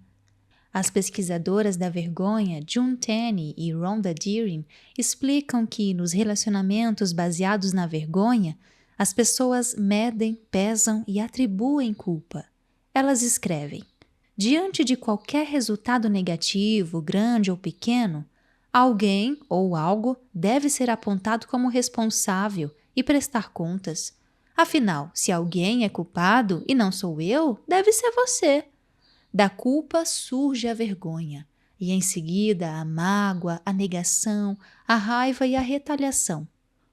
As pesquisadoras da vergonha June Tenney e Rhonda Deering explicam que, nos relacionamentos baseados na vergonha, as pessoas medem, pesam e atribuem culpa. Elas escrevem: diante de qualquer resultado negativo, grande ou pequeno, alguém ou algo deve ser apontado como responsável e prestar contas. Afinal, se alguém é culpado e não sou eu, deve ser você. Da culpa surge a vergonha, e em seguida a mágoa, a negação, a raiva e a retaliação.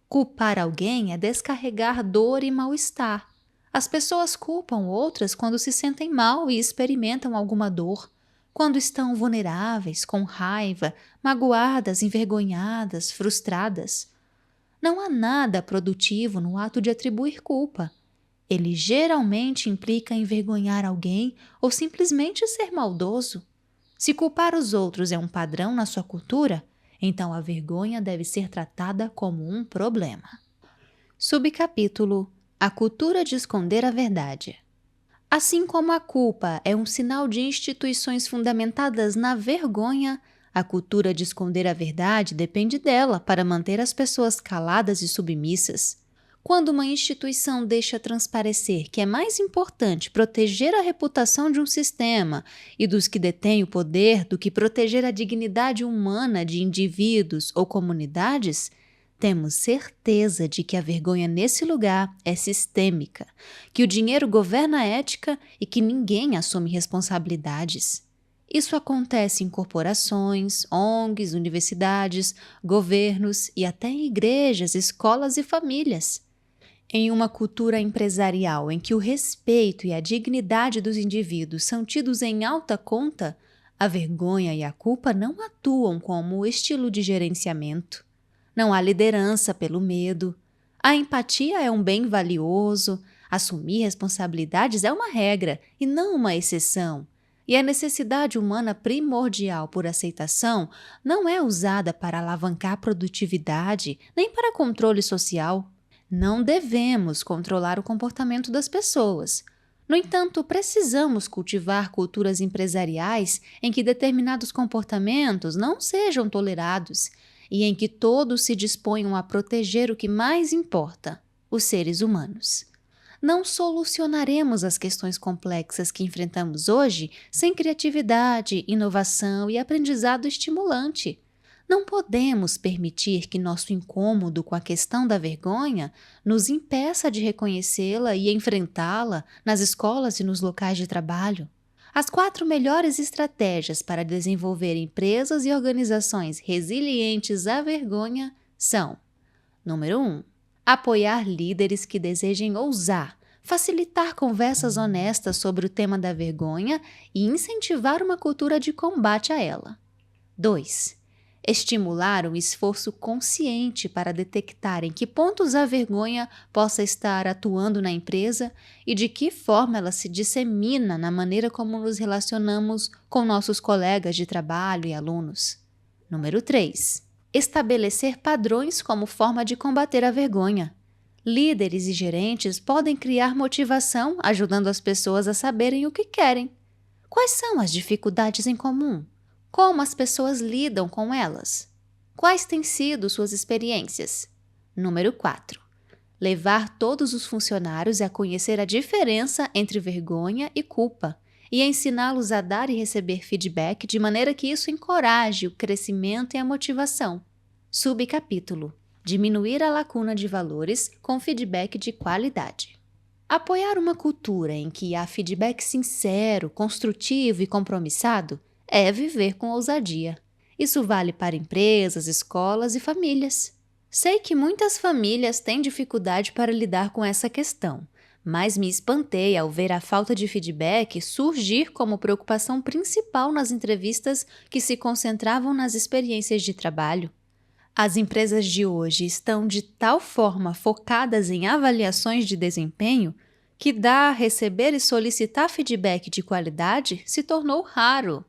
Culpar alguém é descarregar dor e mal-estar. As pessoas culpam outras quando se sentem mal e experimentam alguma dor, quando estão vulneráveis, com raiva, magoadas, envergonhadas, frustradas. Não há nada produtivo no ato de atribuir culpa. Ele geralmente implica envergonhar alguém ou simplesmente ser maldoso. Se culpar os outros é um padrão na sua cultura, então a vergonha deve ser tratada como um problema. Subcapítulo: A cultura de esconder a verdade. Assim como a culpa é um sinal de instituições fundamentadas na vergonha, a cultura de esconder a verdade depende dela para manter as pessoas caladas e submissas. Quando uma instituição deixa transparecer que é mais importante proteger a reputação de um sistema e dos que detêm o poder do que proteger a dignidade humana de indivíduos ou comunidades, temos certeza de que a vergonha nesse lugar é sistêmica, que o dinheiro governa a ética e que ninguém assume responsabilidades. Isso acontece em corporações, ONGs, universidades, governos e até em igrejas, escolas e famílias. Em uma cultura empresarial em que o respeito e a dignidade dos indivíduos são tidos em alta conta, a vergonha e a culpa não atuam como estilo de gerenciamento. Não há liderança pelo medo. A empatia é um bem valioso. Assumir responsabilidades é uma regra e não uma exceção. E a necessidade humana primordial por aceitação não é usada para alavancar produtividade nem para controle social. Não devemos controlar o comportamento das pessoas. No entanto, precisamos cultivar culturas empresariais em que determinados comportamentos não sejam tolerados e em que todos se disponham a proteger o que mais importa, os seres humanos. Não solucionaremos as questões complexas que enfrentamos hoje sem criatividade, inovação e aprendizado estimulante. Não podemos permitir que nosso incômodo com a questão da vergonha nos impeça de reconhecê-la e enfrentá-la nas escolas e nos locais de trabalho. As 4 melhores estratégias para desenvolver empresas e organizações resilientes à vergonha são: número 1. Apoiar líderes que desejem ousar, facilitar conversas honestas sobre o tema da vergonha e incentivar uma cultura de combate a ela. 2. Estimular um esforço consciente para detectar em que pontos a vergonha possa estar atuando na empresa e de que forma ela se dissemina na maneira como nos relacionamos com nossos colegas de trabalho e alunos. Número 3. Estabelecer padrões como forma de combater a vergonha. Líderes e gerentes podem criar motivação, ajudando as pessoas a saberem o que querem. Quais são as dificuldades em comum? Como as pessoas lidam com elas? Quais têm sido suas experiências? Número 4. Levar todos os funcionários a conhecer a diferença entre vergonha e culpa e ensiná-los a dar e receber feedback de maneira que isso encoraje o crescimento e a motivação. Subcapítulo: Diminuir a lacuna de valores com feedback de qualidade. Apoiar uma cultura em que há feedback sincero, construtivo e compromissado é viver com ousadia. Isso vale para empresas, escolas e famílias. Sei que muitas famílias têm dificuldade para lidar com essa questão, mas me espantei ao ver a falta de feedback surgir como preocupação principal nas entrevistas que se concentravam nas experiências de trabalho. As empresas de hoje estão de tal forma focadas em avaliações de desempenho que dar, receber e solicitar feedback de qualidade se tornou raro.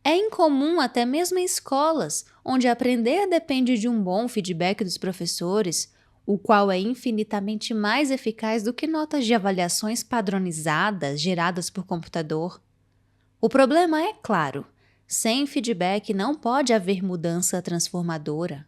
É incomum até mesmo em escolas, onde aprender depende de um bom feedback dos professores, o qual é infinitamente mais eficaz do que notas de avaliações padronizadas geradas por computador. O problema é claro: sem feedback não pode haver mudança transformadora.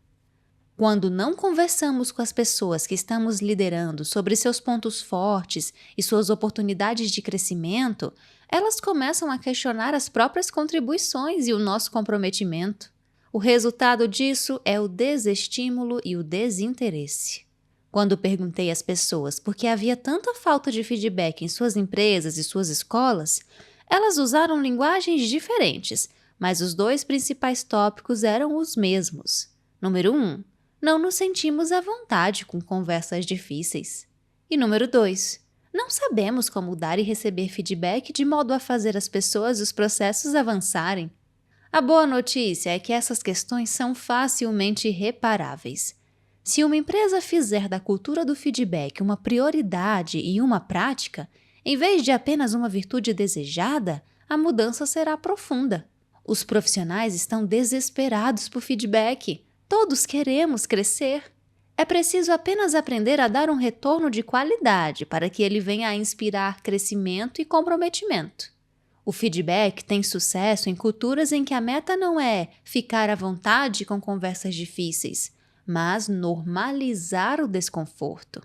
Quando não conversamos com as pessoas que estamos liderando sobre seus pontos fortes e suas oportunidades de crescimento, elas começam a questionar as próprias contribuições e o nosso comprometimento. O resultado disso é o desestímulo e o desinteresse. Quando perguntei às pessoas por que havia tanta falta de feedback em suas empresas e suas escolas, elas usaram linguagens diferentes, mas os dois principais tópicos eram os mesmos. Número 1. Não nos sentimos à vontade com conversas difíceis. E número 2. Não sabemos como dar e receber feedback de modo a fazer as pessoas e os processos avançarem. A boa notícia é que essas questões são facilmente reparáveis. Se uma empresa fizer da cultura do feedback uma prioridade e uma prática, em vez de apenas uma virtude desejada, a mudança será profunda. Os profissionais estão desesperados por feedback. Todos queremos crescer. É preciso apenas aprender a dar um retorno de qualidade para que ele venha a inspirar crescimento e comprometimento. O feedback tem sucesso em culturas em que a meta não é ficar à vontade com conversas difíceis, mas normalizar o desconforto.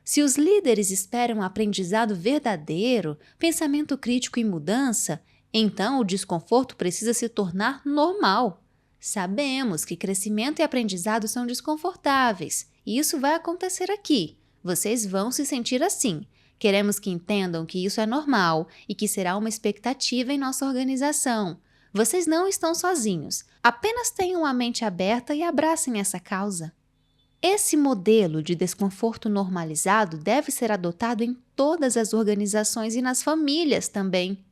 Se os líderes esperam aprendizado verdadeiro, pensamento crítico e mudança, então o desconforto precisa se tornar normal. Sabemos que crescimento e aprendizado são desconfortáveis, e isso vai acontecer aqui. Vocês vão se sentir assim. Queremos que entendam que isso é normal e que será uma expectativa em nossa organização. Vocês não estão sozinhos. Apenas tenham a mente aberta e abracem essa causa. Esse modelo de desconforto normalizado deve ser adotado em todas as organizações e nas famílias também.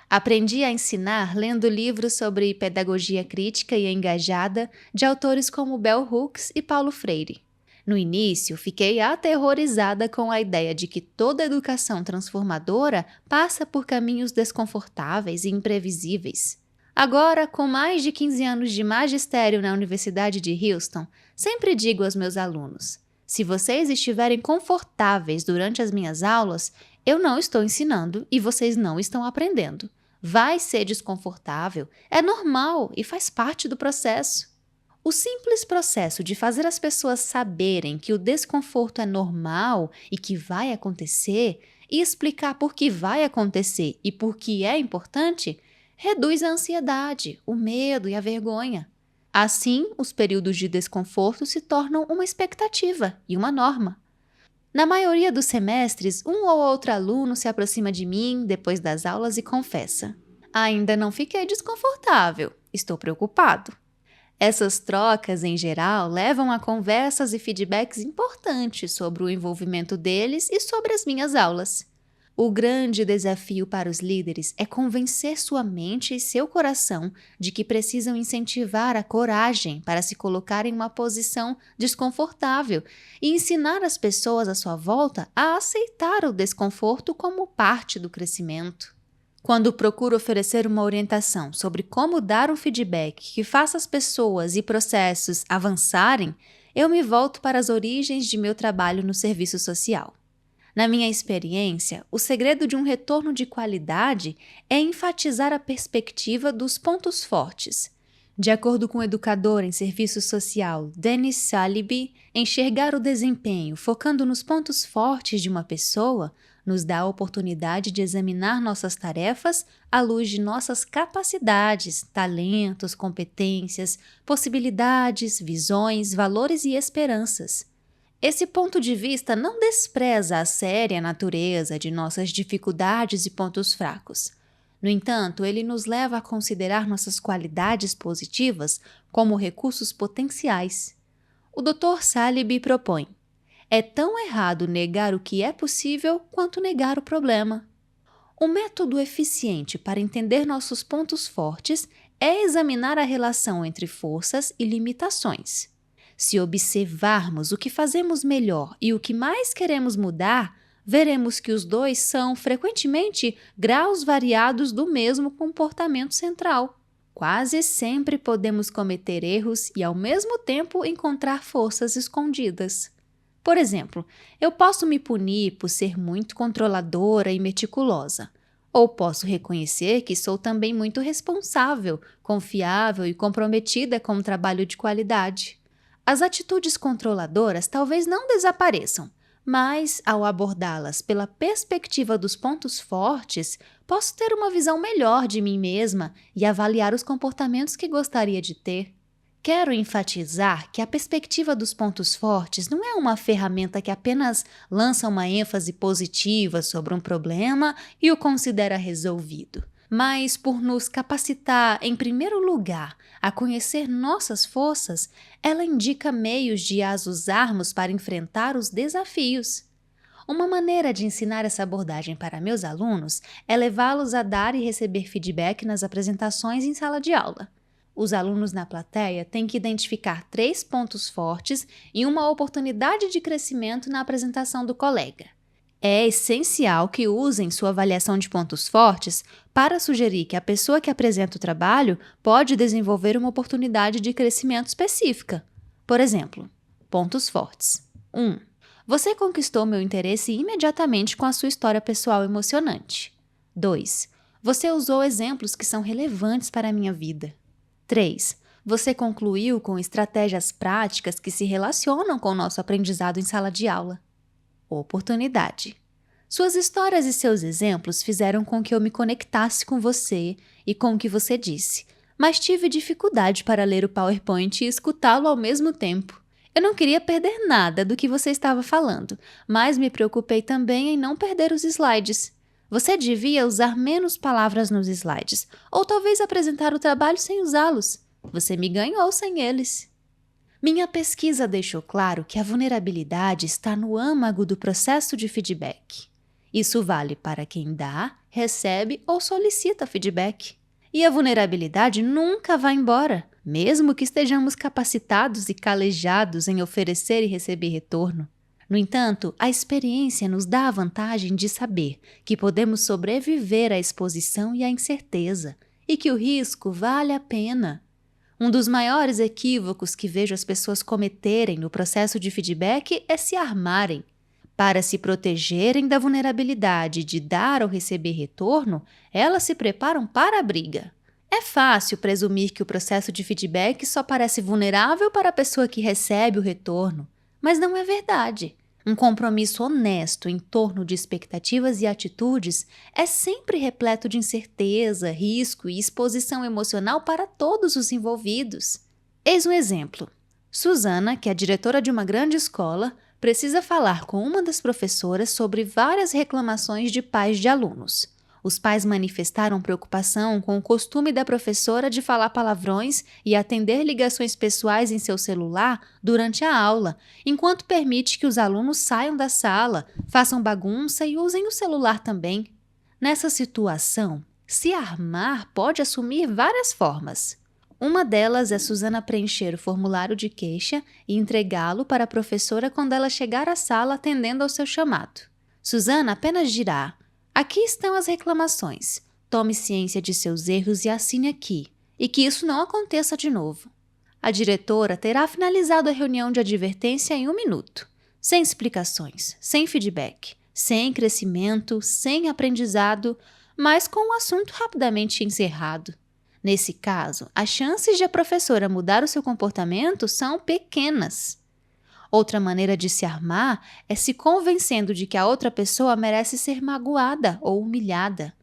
Aprendi a ensinar lendo livros sobre pedagogia crítica e engajada de autores como Bell Hooks e Paulo Freire. No início, fiquei aterrorizada com a ideia de que toda educação transformadora passa por caminhos desconfortáveis e imprevisíveis. Agora, com mais de 15 anos de magistério na Universidade de Houston, sempre digo aos meus alunos: se vocês estiverem confortáveis durante as minhas aulas, eu não estou ensinando e vocês não estão aprendendo. Vai ser desconfortável, é normal e faz parte do processo. O simples processo de fazer as pessoas saberem que o desconforto é normal e que vai acontecer, e explicar por que vai acontecer e por que é importante, reduz a ansiedade, o medo e a vergonha. Assim, os períodos de desconforto se tornam uma expectativa e uma norma. Na maioria dos semestres, um ou outro aluno se aproxima de mim depois das aulas e confessa: ainda não fiquei desconfortável, estou preocupado. Essas trocas, em geral, levam a conversas e feedbacks importantes sobre o envolvimento deles e sobre as minhas aulas. O grande desafio para os líderes é convencer sua mente e seu coração de que precisam incentivar a coragem para se colocar em uma posição desconfortável e ensinar as pessoas à sua volta a aceitar o desconforto como parte do crescimento. Quando procuro oferecer uma orientação sobre como dar um feedback que faça as pessoas e processos avançarem, eu me volto para as origens de meu trabalho no serviço social. Na minha experiência, o segredo de um retorno de qualidade é enfatizar a perspectiva dos pontos fortes. De acordo com o educador em serviço social Dennis Saliby, enxergar o desempenho focando nos pontos fortes de uma pessoa nos dá a oportunidade de examinar nossas tarefas à luz de nossas capacidades, talentos, competências, possibilidades, visões, valores e esperanças. Esse ponto de vista não despreza a séria natureza de nossas dificuldades e pontos fracos. No entanto, ele nos leva a considerar nossas qualidades positivas como recursos potenciais. O Dr. Saliby propõe: é tão errado negar o que é possível quanto negar o problema. Um método eficiente para entender nossos pontos fortes é examinar a relação entre forças e limitações. Se observarmos o que fazemos melhor e o que mais queremos mudar, veremos que os dois são, frequentemente, graus variados do mesmo comportamento central. Quase sempre podemos cometer erros e, ao mesmo tempo, encontrar forças escondidas. Por exemplo, eu posso me punir por ser muito controladora e meticulosa, ou posso reconhecer que sou também muito responsável, confiável e comprometida com o trabalho de qualidade. As atitudes controladoras talvez não desapareçam, mas, ao abordá-las pela perspectiva dos pontos fortes, posso ter uma visão melhor de mim mesma e avaliar os comportamentos que gostaria de ter. Quero enfatizar que a perspectiva dos pontos fortes não é uma ferramenta que apenas lança uma ênfase positiva sobre um problema e o considera resolvido, mas por nos capacitar, em primeiro lugar, a conhecer nossas forças, ela indica meios de as usarmos para enfrentar os desafios. Uma maneira de ensinar essa abordagem para meus alunos é levá-los a dar e receber feedback nas apresentações em sala de aula. Os alunos na plateia têm que identificar 3 pontos fortes e uma oportunidade de crescimento na apresentação do colega. É essencial que usem sua avaliação de pontos fortes para sugerir que a pessoa que apresenta o trabalho pode desenvolver uma oportunidade de crescimento específica. Por exemplo, pontos fortes. 1. Você conquistou meu interesse imediatamente com a sua história pessoal emocionante. 2. Você usou exemplos que são relevantes para a minha vida. 3. Você concluiu com estratégias práticas que se relacionam com o nosso aprendizado em sala de aula. Oportunidade. Suas histórias e seus exemplos fizeram com que eu me conectasse com você e com o que você disse, mas tive dificuldade para ler o PowerPoint e escutá-lo ao mesmo tempo. Eu não queria perder nada do que você estava falando, mas me preocupei também em não perder os slides. Você devia usar menos palavras nos slides, ou talvez apresentar o trabalho sem usá-los. Você me ganhou sem eles. Minha pesquisa deixou claro que a vulnerabilidade está no âmago do processo de feedback. Isso vale para quem dá, recebe ou solicita feedback. E a vulnerabilidade nunca vai embora, mesmo que estejamos capacitados e calejados em oferecer e receber retorno. No entanto, a experiência nos dá a vantagem de saber que podemos sobreviver à exposição e à incerteza, e que o risco vale a pena. Um dos maiores equívocos que vejo as pessoas cometerem no processo de feedback é se armarem. Para se protegerem da vulnerabilidade de dar ou receber retorno, elas se preparam para a briga. É fácil presumir que o processo de feedback só parece vulnerável para a pessoa que recebe o retorno, mas não é verdade. Um compromisso honesto em torno de expectativas e atitudes é sempre repleto de incerteza, risco e exposição emocional para todos os envolvidos. Eis um exemplo. Susana, que é diretora de uma grande escola, precisa falar com uma das professoras sobre várias reclamações de pais de alunos. Os pais manifestaram preocupação com o costume da professora de falar palavrões e atender ligações pessoais em seu celular durante a aula, enquanto permite que os alunos saiam da sala, façam bagunça e usem o celular também. Nessa situação, se armar pode assumir várias formas. Uma delas é Susana preencher o formulário de queixa e entregá-lo para a professora quando ela chegar à sala atendendo ao seu chamado. Susana apenas dirá: aqui estão as reclamações. Tome ciência de seus erros e assine aqui, e que isso não aconteça de novo. A diretora terá finalizado a reunião de advertência em 1 minuto, sem explicações, sem feedback, sem crescimento, sem aprendizado, mas com o assunto rapidamente encerrado. Nesse caso, as chances de a professora mudar o seu comportamento são pequenas. Outra maneira de se armar é se convencendo de que a outra pessoa merece ser magoada ou humilhada.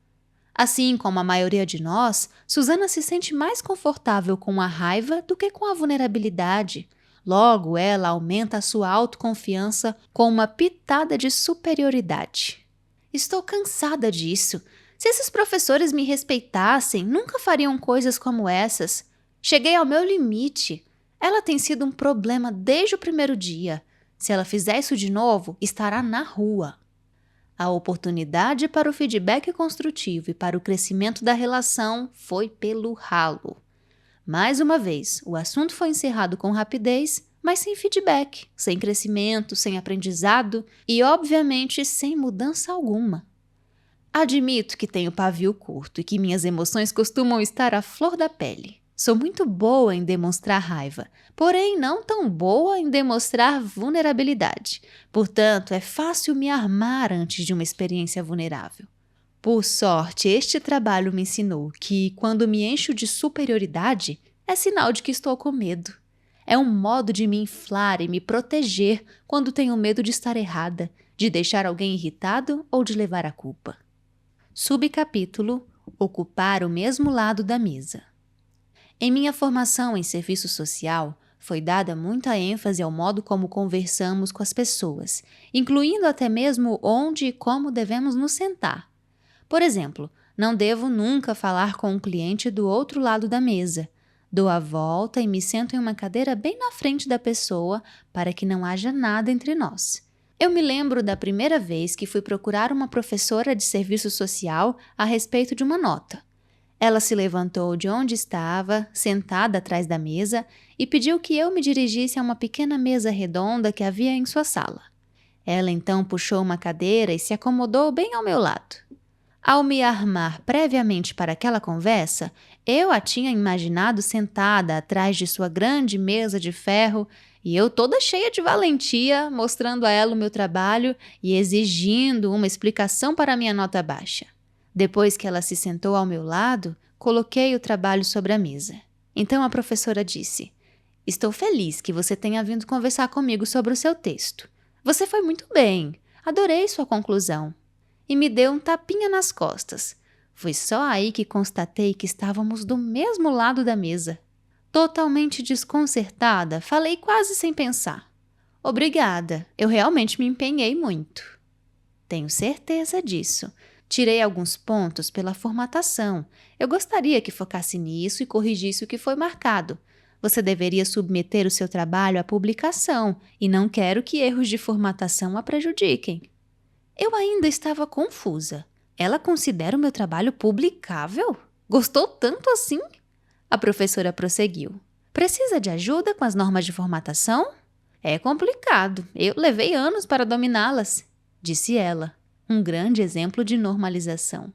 Assim como a maioria de nós, Susana se sente mais confortável com a raiva do que com a vulnerabilidade. Logo, ela aumenta a sua autoconfiança com uma pitada de superioridade. Estou cansada disso. Se esses professores me respeitassem, nunca fariam coisas como essas. Cheguei ao meu limite. Ela tem sido um problema desde o primeiro dia. Se ela fizer isso de novo, estará na rua. A oportunidade para o feedback construtivo e para o crescimento da relação foi pelo ralo. Mais uma vez, o assunto foi encerrado com rapidez, mas sem feedback, sem crescimento, sem aprendizado e, obviamente, sem mudança alguma. Admito que tenho pavio curto e que minhas emoções costumam estar à flor da pele. Sou muito boa em demonstrar raiva, porém não tão boa em demonstrar vulnerabilidade. Portanto, é fácil me armar antes de uma experiência vulnerável. Por sorte, este trabalho me ensinou que, quando me encho de superioridade, é sinal de que estou com medo. É um modo de me inflar e me proteger quando tenho medo de estar errada, de deixar alguém irritado ou de levar a culpa. Subcapítulo: Ocupar o mesmo lado da mesa. Em minha formação em serviço social, foi dada muita ênfase ao modo como conversamos com as pessoas, incluindo até mesmo onde e como devemos nos sentar. Por exemplo, não devo nunca falar com um cliente do outro lado da mesa. Dou a volta e me sento em uma cadeira bem na frente da pessoa para que não haja nada entre nós. Eu me lembro da primeira vez que fui procurar uma professora de serviço social a respeito de uma nota. Ela se levantou de onde estava, sentada atrás da mesa, e pediu que eu me dirigisse a uma pequena mesa redonda que havia em sua sala. Ela então puxou uma cadeira e se acomodou bem ao meu lado. Ao me armar previamente para aquela conversa, eu a tinha imaginado sentada atrás de sua grande mesa de ferro e eu toda cheia de valentia, mostrando a ela o meu trabalho e exigindo uma explicação para a minha nota baixa. Depois que ela se sentou ao meu lado, coloquei o trabalho sobre a mesa. Então a professora disse: "Estou feliz que você tenha vindo conversar comigo sobre o seu texto. Você foi muito bem. Adorei sua conclusão." E me deu um tapinha nas costas. Foi só aí que constatei que estávamos do mesmo lado da mesa. Totalmente desconcertada, falei quase sem pensar: "Obrigada, eu realmente me empenhei muito." Tenho certeza disso. Tirei alguns pontos pela formatação. Eu gostaria que focasse nisso e corrigisse o que foi marcado. Você deveria submeter o seu trabalho à publicação e não quero que erros de formatação a prejudiquem. Eu ainda estava confusa. Ela considera o meu trabalho publicável? Gostou tanto assim? A professora prosseguiu: "Precisa de ajuda com as normas de formatação? É complicado. Eu levei anos para dominá-las", disse ela. Um grande exemplo de normalização.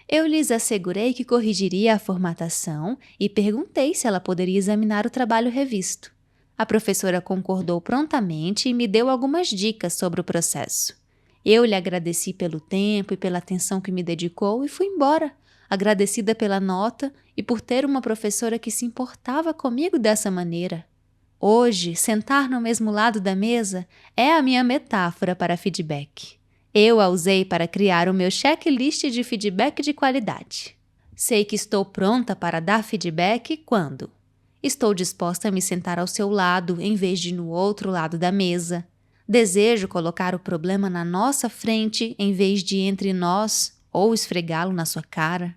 Eu lhes assegurei que corrigiria a formatação e perguntei se ela poderia examinar o trabalho revisto. A professora concordou prontamente e me deu algumas dicas sobre o processo. Eu lhe agradeci pelo tempo e pela atenção que me dedicou e fui embora, agradecida pela nota e por ter uma professora que se importava comigo dessa maneira. Hoje, sentar no mesmo lado da mesa é a minha metáfora para feedback. Eu a usei para criar o meu checklist de feedback de qualidade. Sei que estou pronta para dar feedback quando estou disposta a me sentar ao seu lado em vez de no outro lado da mesa. Desejo colocar o problema na nossa frente em vez de entre nós ou esfregá-lo na sua cara.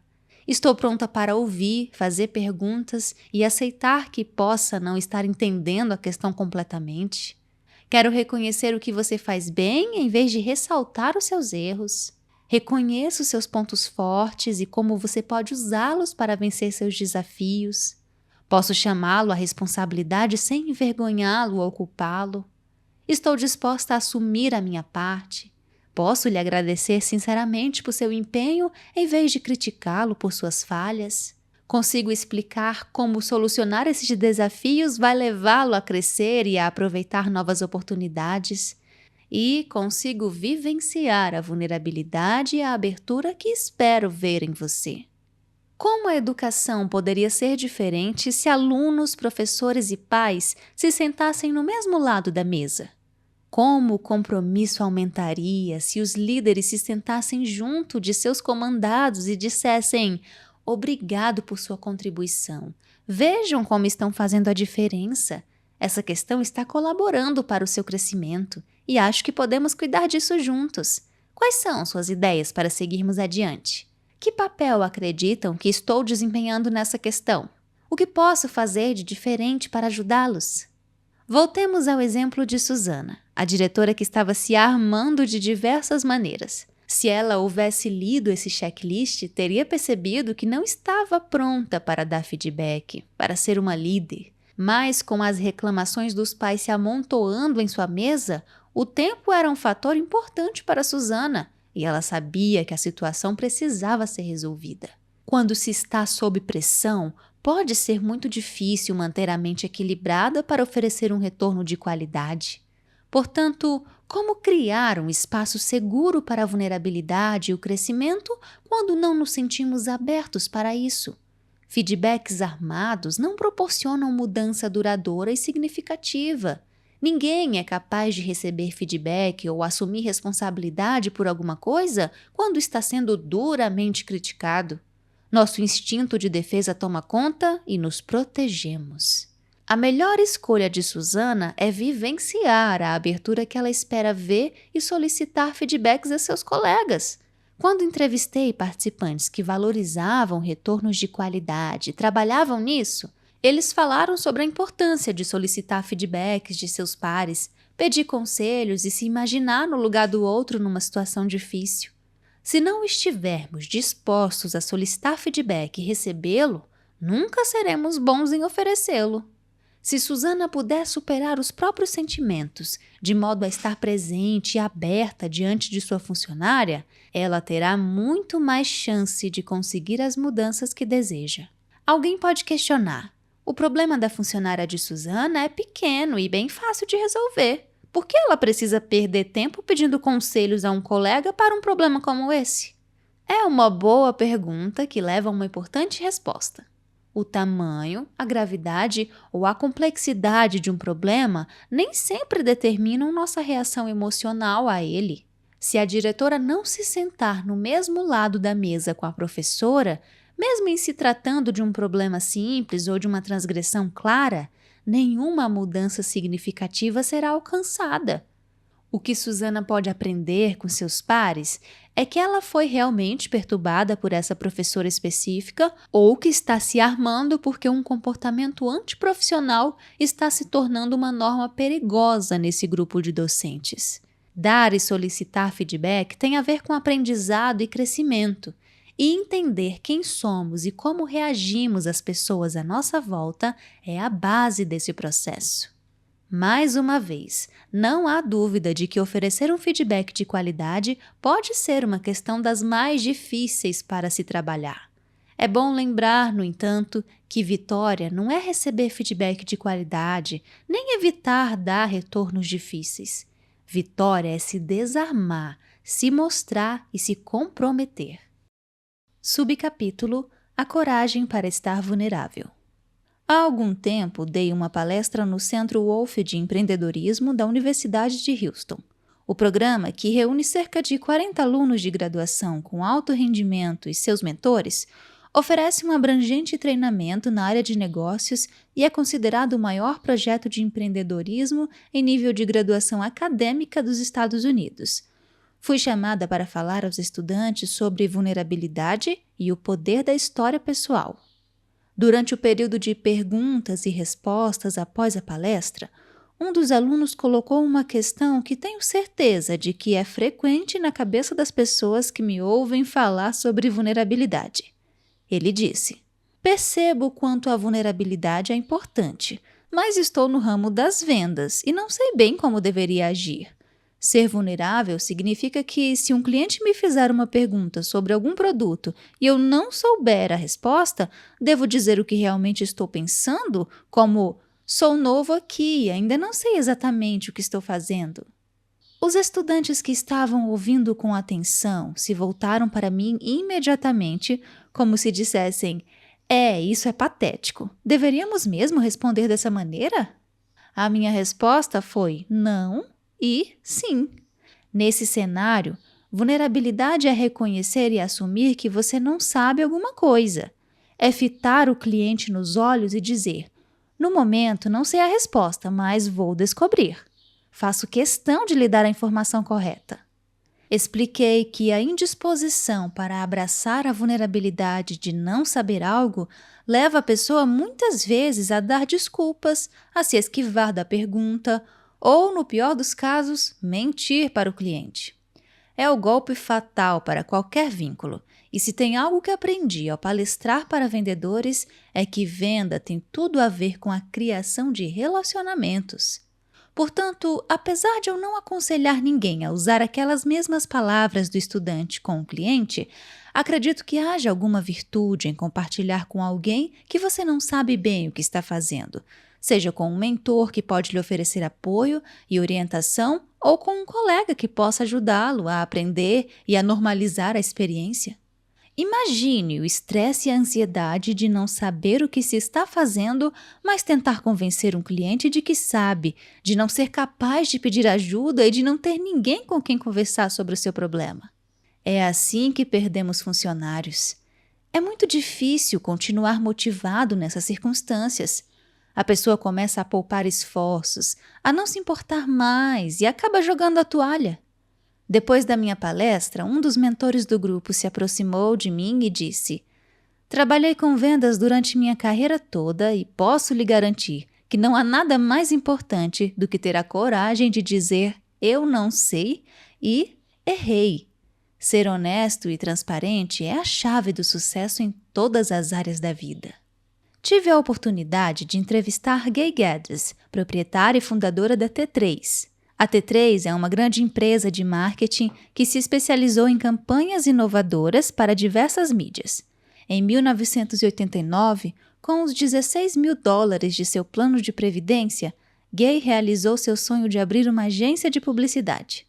Estou pronta para ouvir, fazer perguntas e aceitar que possa não estar entendendo a questão completamente. Quero reconhecer o que você faz bem em vez de ressaltar os seus erros. Reconheça os seus pontos fortes e como você pode usá-los para vencer seus desafios. Posso chamá-lo à responsabilidade sem envergonhá-lo ou culpá-lo. Estou disposta a assumir a minha parte. Posso lhe agradecer sinceramente por seu empenho em vez de criticá-lo por suas falhas. Consigo explicar como solucionar esses desafios vai levá-lo a crescer e a aproveitar novas oportunidades. E consigo vivenciar a vulnerabilidade e a abertura que espero ver em você. Como a educação poderia ser diferente se alunos, professores e pais se sentassem no mesmo lado da mesa? Como o compromisso aumentaria se os líderes se sentassem junto de seus comandados e dissessem: "Obrigado por sua contribuição. Vejam como estão fazendo a diferença. Essa questão está colaborando para o seu crescimento e acho que podemos cuidar disso juntos. Quais são suas ideias para seguirmos adiante? Que papel acreditam que estou desempenhando nessa questão? O que posso fazer de diferente para ajudá-los?" Voltemos ao exemplo de Susana, a diretora que estava se armando de diversas maneiras. Se ela houvesse lido esse checklist, teria percebido que não estava pronta para dar feedback, para ser uma líder. Mas com as reclamações dos pais se amontoando em sua mesa, o tempo era um fator importante para Susana e ela sabia que a situação precisava ser resolvida. Quando se está sob pressão, pode ser muito difícil manter a mente equilibrada para oferecer um retorno de qualidade. Portanto, como criar um espaço seguro para a vulnerabilidade e o crescimento quando não nos sentimos abertos para isso? Feedbacks armados não proporcionam mudança duradoura e significativa. Ninguém é capaz de receber feedback ou assumir responsabilidade por alguma coisa quando está sendo duramente criticado. Nosso instinto de defesa toma conta e nos protegemos. A melhor escolha de Susana é vivenciar a abertura que ela espera ver e solicitar feedbacks a seus colegas. Quando entrevistei participantes que valorizavam retornos de qualidade e trabalhavam nisso, eles falaram sobre a importância de solicitar feedbacks de seus pares, pedir conselhos e se imaginar no lugar do outro numa situação difícil. Se não estivermos dispostos a solicitar feedback e recebê-lo, nunca seremos bons em oferecê-lo. Se Susana puder superar os próprios sentimentos, de modo a estar presente e aberta diante de sua funcionária, ela terá muito mais chance de conseguir as mudanças que deseja. Alguém pode questionar: o problema da funcionária de Susana é pequeno e bem fácil de resolver. Por que ela precisa perder tempo pedindo conselhos a um colega para um problema como esse? É uma boa pergunta que leva a uma importante resposta. O tamanho, a gravidade ou a complexidade de um problema nem sempre determinam nossa reação emocional a ele. Se a diretora não se sentar no mesmo lado da mesa com a professora, mesmo em se tratando de um problema simples ou de uma transgressão clara, nenhuma mudança significativa será alcançada. O que Susana pode aprender com seus pares é que ela foi realmente perturbada por essa professora específica ou que está se armando porque um comportamento antiprofissional está se tornando uma norma perigosa nesse grupo de docentes. Dar e solicitar feedback tem a ver com aprendizado e crescimento, e entender quem somos e como reagimos às pessoas à nossa volta é a base desse processo. Mais uma vez, não há dúvida de que oferecer um feedback de qualidade pode ser uma questão das mais difíceis para se trabalhar. É bom lembrar, no entanto, que vitória não é receber feedback de qualidade, nem evitar dar retornos difíceis. Vitória é se desarmar, se mostrar e se comprometer. Subcapítulo: A coragem para estar vulnerável. Há algum tempo dei uma palestra no Centro Wolf de Empreendedorismo da Universidade de Houston. O programa, que reúne cerca de 40 alunos de graduação com alto rendimento e seus mentores, oferece um abrangente treinamento na área de negócios e é considerado o maior projeto de empreendedorismo em nível de graduação acadêmica dos Estados Unidos. Fui chamada para falar aos estudantes sobre vulnerabilidade e o poder da história pessoal. Durante o período de perguntas e respostas após a palestra, um dos alunos colocou uma questão que tenho certeza de que é frequente na cabeça das pessoas que me ouvem falar sobre vulnerabilidade. Ele disse: "Percebo quanto a vulnerabilidade é importante, mas estou no ramo das vendas e não sei bem como deveria agir. Ser vulnerável significa que, se um cliente me fizer uma pergunta sobre algum produto e eu não souber a resposta, devo dizer o que realmente estou pensando, como: sou novo aqui e ainda não sei exatamente o que estou fazendo." Os estudantes que estavam ouvindo com atenção se voltaram para mim imediatamente, como se dissessem: isso é patético. Deveríamos mesmo responder dessa maneira? A minha resposta foi não e sim. Nesse cenário, vulnerabilidade é reconhecer e assumir que você não sabe alguma coisa. É fitar o cliente nos olhos e dizer: no momento não sei a resposta, mas vou descobrir. Faço questão de lhe dar a informação correta. Expliquei que a indisposição para abraçar a vulnerabilidade de não saber algo leva a pessoa muitas vezes a dar desculpas, a se esquivar da pergunta ou, no pior dos casos, mentir para o cliente. É o golpe fatal para qualquer vínculo, e se tem algo que aprendi ao palestrar para vendedores é que venda tem tudo a ver com a criação de relacionamentos. Portanto, apesar de eu não aconselhar ninguém a usar aquelas mesmas palavras do estudante com o cliente, acredito que haja alguma virtude em compartilhar com alguém que você não sabe bem o que está fazendo, seja com um mentor que pode lhe oferecer apoio e orientação ou com um colega que possa ajudá-lo a aprender e a normalizar a experiência. Imagine o estresse e a ansiedade de não saber o que se está fazendo, mas tentar convencer um cliente de que sabe, de não ser capaz de pedir ajuda e de não ter ninguém com quem conversar sobre o seu problema. É assim que perdemos funcionários. É muito difícil continuar motivado nessas circunstâncias. A pessoa começa a poupar esforços, a não se importar mais e acaba jogando a toalha. Depois da minha palestra, um dos mentores do grupo se aproximou de mim e disse: "Trabalhei com vendas durante minha carreira toda e posso lhe garantir que não há nada mais importante do que ter a coragem de dizer 'eu não sei' e 'errei'. Ser honesto e transparente é a chave do sucesso em todas as áreas da vida." Tive a oportunidade de entrevistar Gay Geddes, proprietária e fundadora da T3. A T3 é uma grande empresa de marketing que se especializou em campanhas inovadoras para diversas mídias. Em 1989, com os $16.000 de seu plano de previdência, Gay realizou seu sonho de abrir uma agência de publicidade.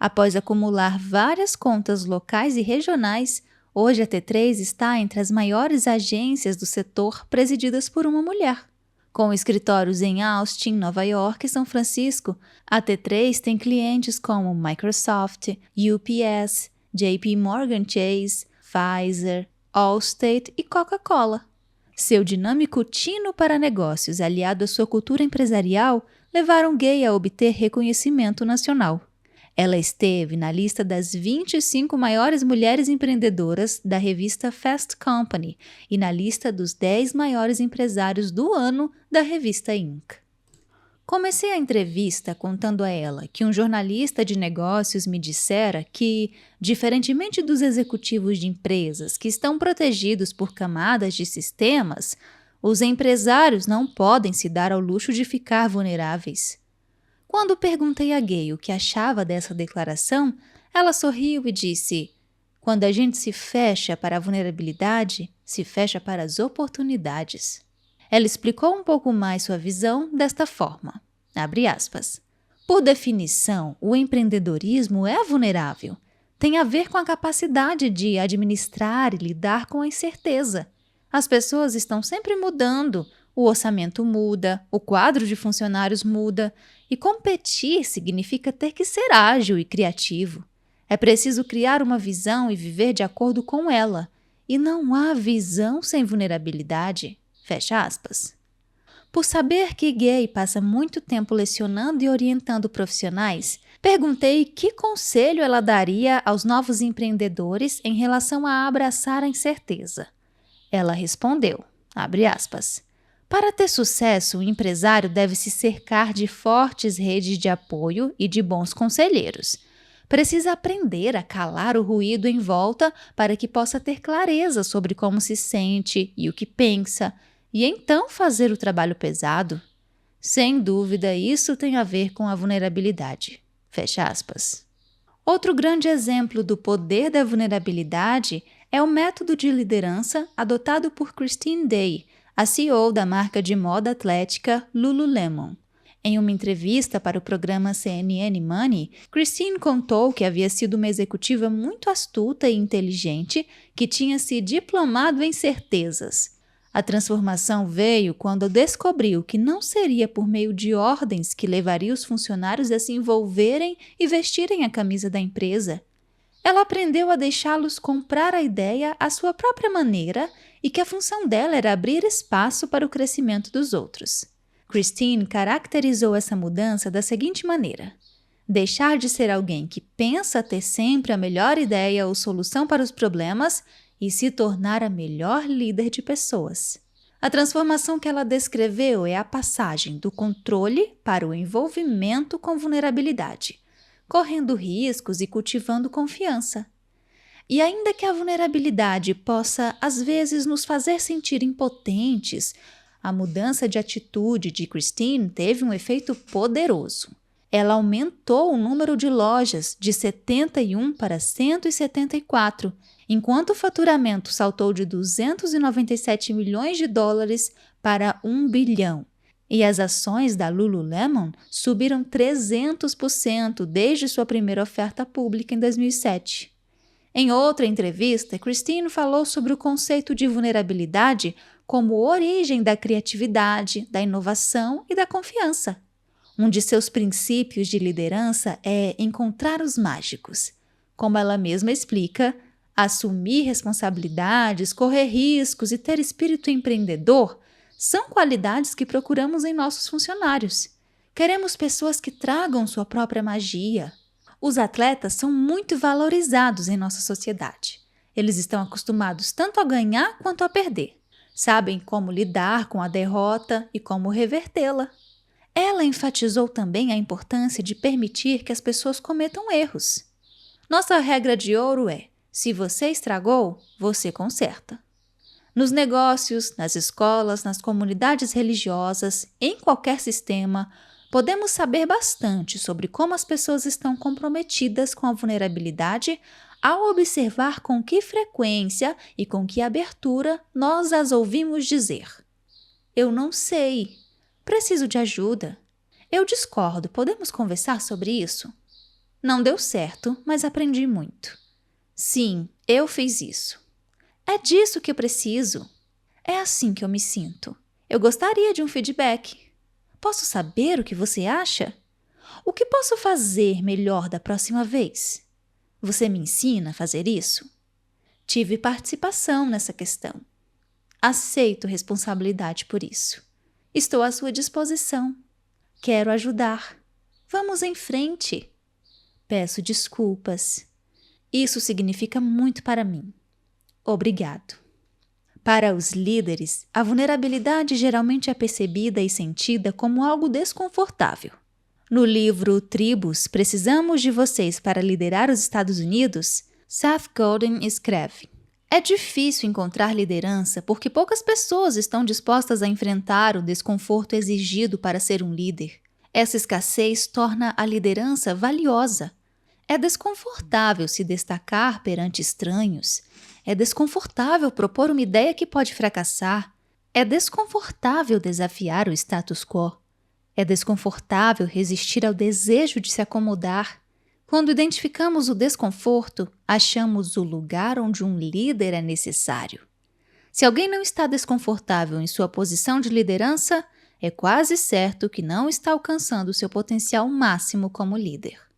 Após acumular várias contas locais e regionais, hoje a T3 está entre as maiores agências do setor presididas por uma mulher. Com escritórios em Austin, Nova York e São Francisco, a T3 tem clientes como Microsoft, UPS, JP Morgan Chase, Pfizer, Allstate e Coca-Cola. Seu dinâmico tino para negócios, aliado à sua cultura empresarial, levaram Gay a obter reconhecimento nacional. Ela esteve na lista das 25 maiores mulheres empreendedoras da revista Fast Company e na lista dos 10 maiores empresários do ano da revista Inc. Comecei a entrevista contando a ela que um jornalista de negócios me dissera que, diferentemente dos executivos de empresas que estão protegidos por camadas de sistemas, os empresários não podem se dar ao luxo de ficar vulneráveis. Quando perguntei a Gay o que achava dessa declaração, ela sorriu e disse: "Quando a gente se fecha para a vulnerabilidade, se fecha para as oportunidades." Ela explicou um pouco mais sua visão desta forma, abre aspas, "Por definição, o empreendedorismo é vulnerável. Tem a ver com a capacidade de administrar e lidar com a incerteza. As pessoas estão sempre mudando, o orçamento muda, o quadro de funcionários muda, e competir significa ter que ser ágil e criativo. É preciso criar uma visão e viver de acordo com ela, e não há visão sem vulnerabilidade." Fecha aspas. Por saber que Gay passa muito tempo lecionando e orientando profissionais, perguntei que conselho ela daria aos novos empreendedores em relação a abraçar a incerteza. Ela respondeu, abre aspas, "Para ter sucesso, o empresário deve se cercar de fortes redes de apoio e de bons conselheiros. Precisa aprender a calar o ruído em volta para que possa ter clareza sobre como se sente e o que pensa, e então fazer o trabalho pesado. Sem dúvida, isso tem a ver com a vulnerabilidade." Fecha aspas. Outro grande exemplo do poder da vulnerabilidade é o método de liderança adotado por Christine Day, a CEO da marca de moda atlética Lululemon. Em uma entrevista para o programa CNN Money, Christine contou que havia sido uma executiva muito astuta e inteligente que tinha se diplomado em certezas. A transformação veio quando descobriu que não seria por meio de ordens que levaria os funcionários a se envolverem e vestirem a camisa da empresa. Ela aprendeu a deixá-los comprar a ideia à sua própria maneira e que a função dela era abrir espaço para o crescimento dos outros. Christine caracterizou essa mudança da seguinte maneira: deixar de ser alguém que pensa ter sempre a melhor ideia ou solução para os problemas e se tornar a melhor líder de pessoas. A transformação que ela descreveu é a passagem do controle para o envolvimento com vulnerabilidade, correndo riscos e cultivando confiança. E ainda que a vulnerabilidade possa, às vezes, nos fazer sentir impotentes, a mudança de atitude de Christine teve um efeito poderoso. Ela aumentou o número de lojas de 71 para 174, enquanto o faturamento saltou de $297 milhões para $1 bilhão. E as ações da Lululemon subiram 300% desde sua primeira oferta pública em 2007. Em outra entrevista, Christine falou sobre o conceito de vulnerabilidade como origem da criatividade, da inovação e da confiança. Um de seus princípios de liderança é encontrar os mágicos. Como ela mesma explica, Assumir responsabilidades, correr riscos e ter espírito empreendedor são qualidades que procuramos em nossos funcionários. Queremos pessoas que tragam sua própria magia. Os atletas são muito valorizados em nossa sociedade. Eles estão acostumados tanto a ganhar quanto a perder. Sabem como lidar com a derrota e como revertê-la. Ela enfatizou também a importância de permitir que as pessoas cometam erros. Nossa regra de ouro é: se você estragou, você conserta. Nos negócios, nas escolas, nas comunidades religiosas, em qualquer sistema, podemos saber bastante sobre como as pessoas estão comprometidas com a vulnerabilidade ao observar com que frequência e com que abertura nós as ouvimos dizer: eu não sei, preciso de ajuda, eu discordo, podemos conversar sobre isso? Não deu certo, mas aprendi muito. Sim, eu fiz isso. É disso que eu preciso. É assim que eu me sinto. Eu gostaria de um feedback. Posso saber o que você acha? O que posso fazer melhor da próxima vez? Você me ensina a fazer isso? Tive participação nessa questão. Aceito responsabilidade por isso. Estou à sua disposição. Quero ajudar. Vamos em frente. Peço desculpas. Isso significa muito para mim. Obrigado. Para os líderes, a vulnerabilidade geralmente é percebida e sentida como algo desconfortável. No livro Tribos, Precisamos de Vocês para Liderar os Estados Unidos, Seth Godin escreve: é difícil encontrar liderança porque poucas pessoas estão dispostas a enfrentar o desconforto exigido para ser um líder. Essa escassez torna a liderança valiosa. É desconfortável se destacar perante estranhos. É desconfortável propor uma ideia que pode fracassar. É desconfortável desafiar o status quo. É desconfortável resistir ao desejo de se acomodar. Quando identificamos o desconforto, achamos o lugar onde um líder é necessário. Se alguém não está desconfortável em sua posição de liderança, é quase certo que não está alcançando seu potencial máximo como líder.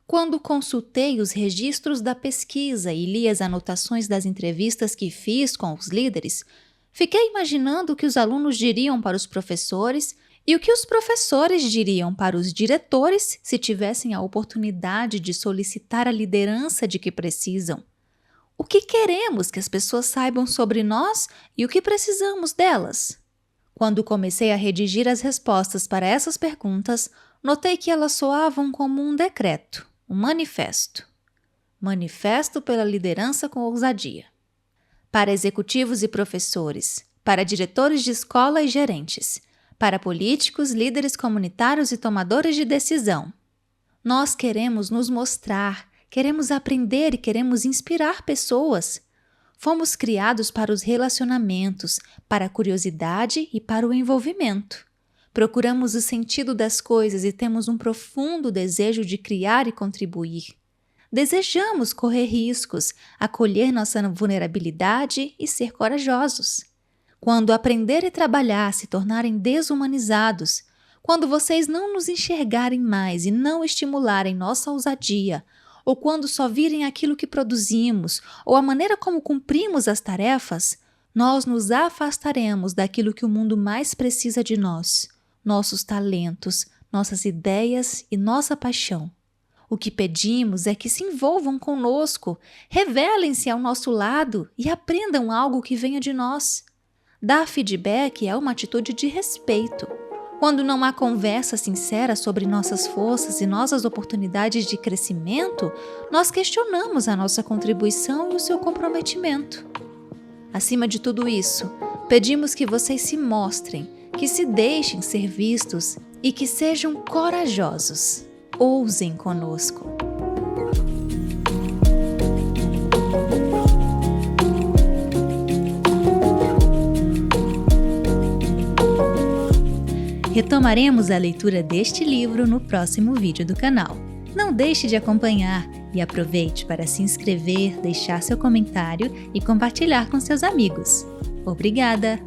Quando consultei os registros da pesquisa e li as anotações das entrevistas que fiz com os líderes, fiquei imaginando o que os alunos diriam para os professores e o que os professores diriam para os diretores se tivessem a oportunidade de solicitar a liderança de que precisam. O que queremos que as pessoas saibam sobre nós e o que precisamos delas? Quando comecei a redigir as respostas para essas perguntas, notei que elas soavam como um decreto, um manifesto. Manifesto pela liderança com ousadia. Para executivos e professores, para diretores de escola e gerentes, para políticos, líderes comunitários e tomadores de decisão. Nós queremos nos mostrar, queremos aprender e queremos inspirar pessoas. Fomos criados para os relacionamentos, para a curiosidade e para o envolvimento. Procuramos o sentido das coisas e temos um profundo desejo de criar e contribuir. Desejamos correr riscos, acolher nossa vulnerabilidade e ser corajosos. Quando aprender e trabalhar se tornarem desumanizados, quando vocês não nos enxergarem mais e não estimularem nossa ousadia, ou quando só virem aquilo que produzimos ou a maneira como cumprimos as tarefas, nós nos afastaremos daquilo que o mundo mais precisa de nós, nossos talentos, nossas ideias e nossa paixão. O que pedimos é que se envolvam conosco, revelem-se ao nosso lado e aprendam algo que venha de nós. Dar feedback é uma atitude de respeito. Quando não há conversa sincera sobre nossas forças e nossas oportunidades de crescimento, nós questionamos a nossa contribuição e o seu comprometimento. Acima de tudo isso, pedimos que vocês se mostrem, que se deixem ser vistos e que sejam corajosos. Ousem conosco. Retomaremos a leitura deste livro no próximo vídeo do canal. Não deixe de acompanhar e aproveite para se inscrever, deixar seu comentário e compartilhar com seus amigos. Obrigada!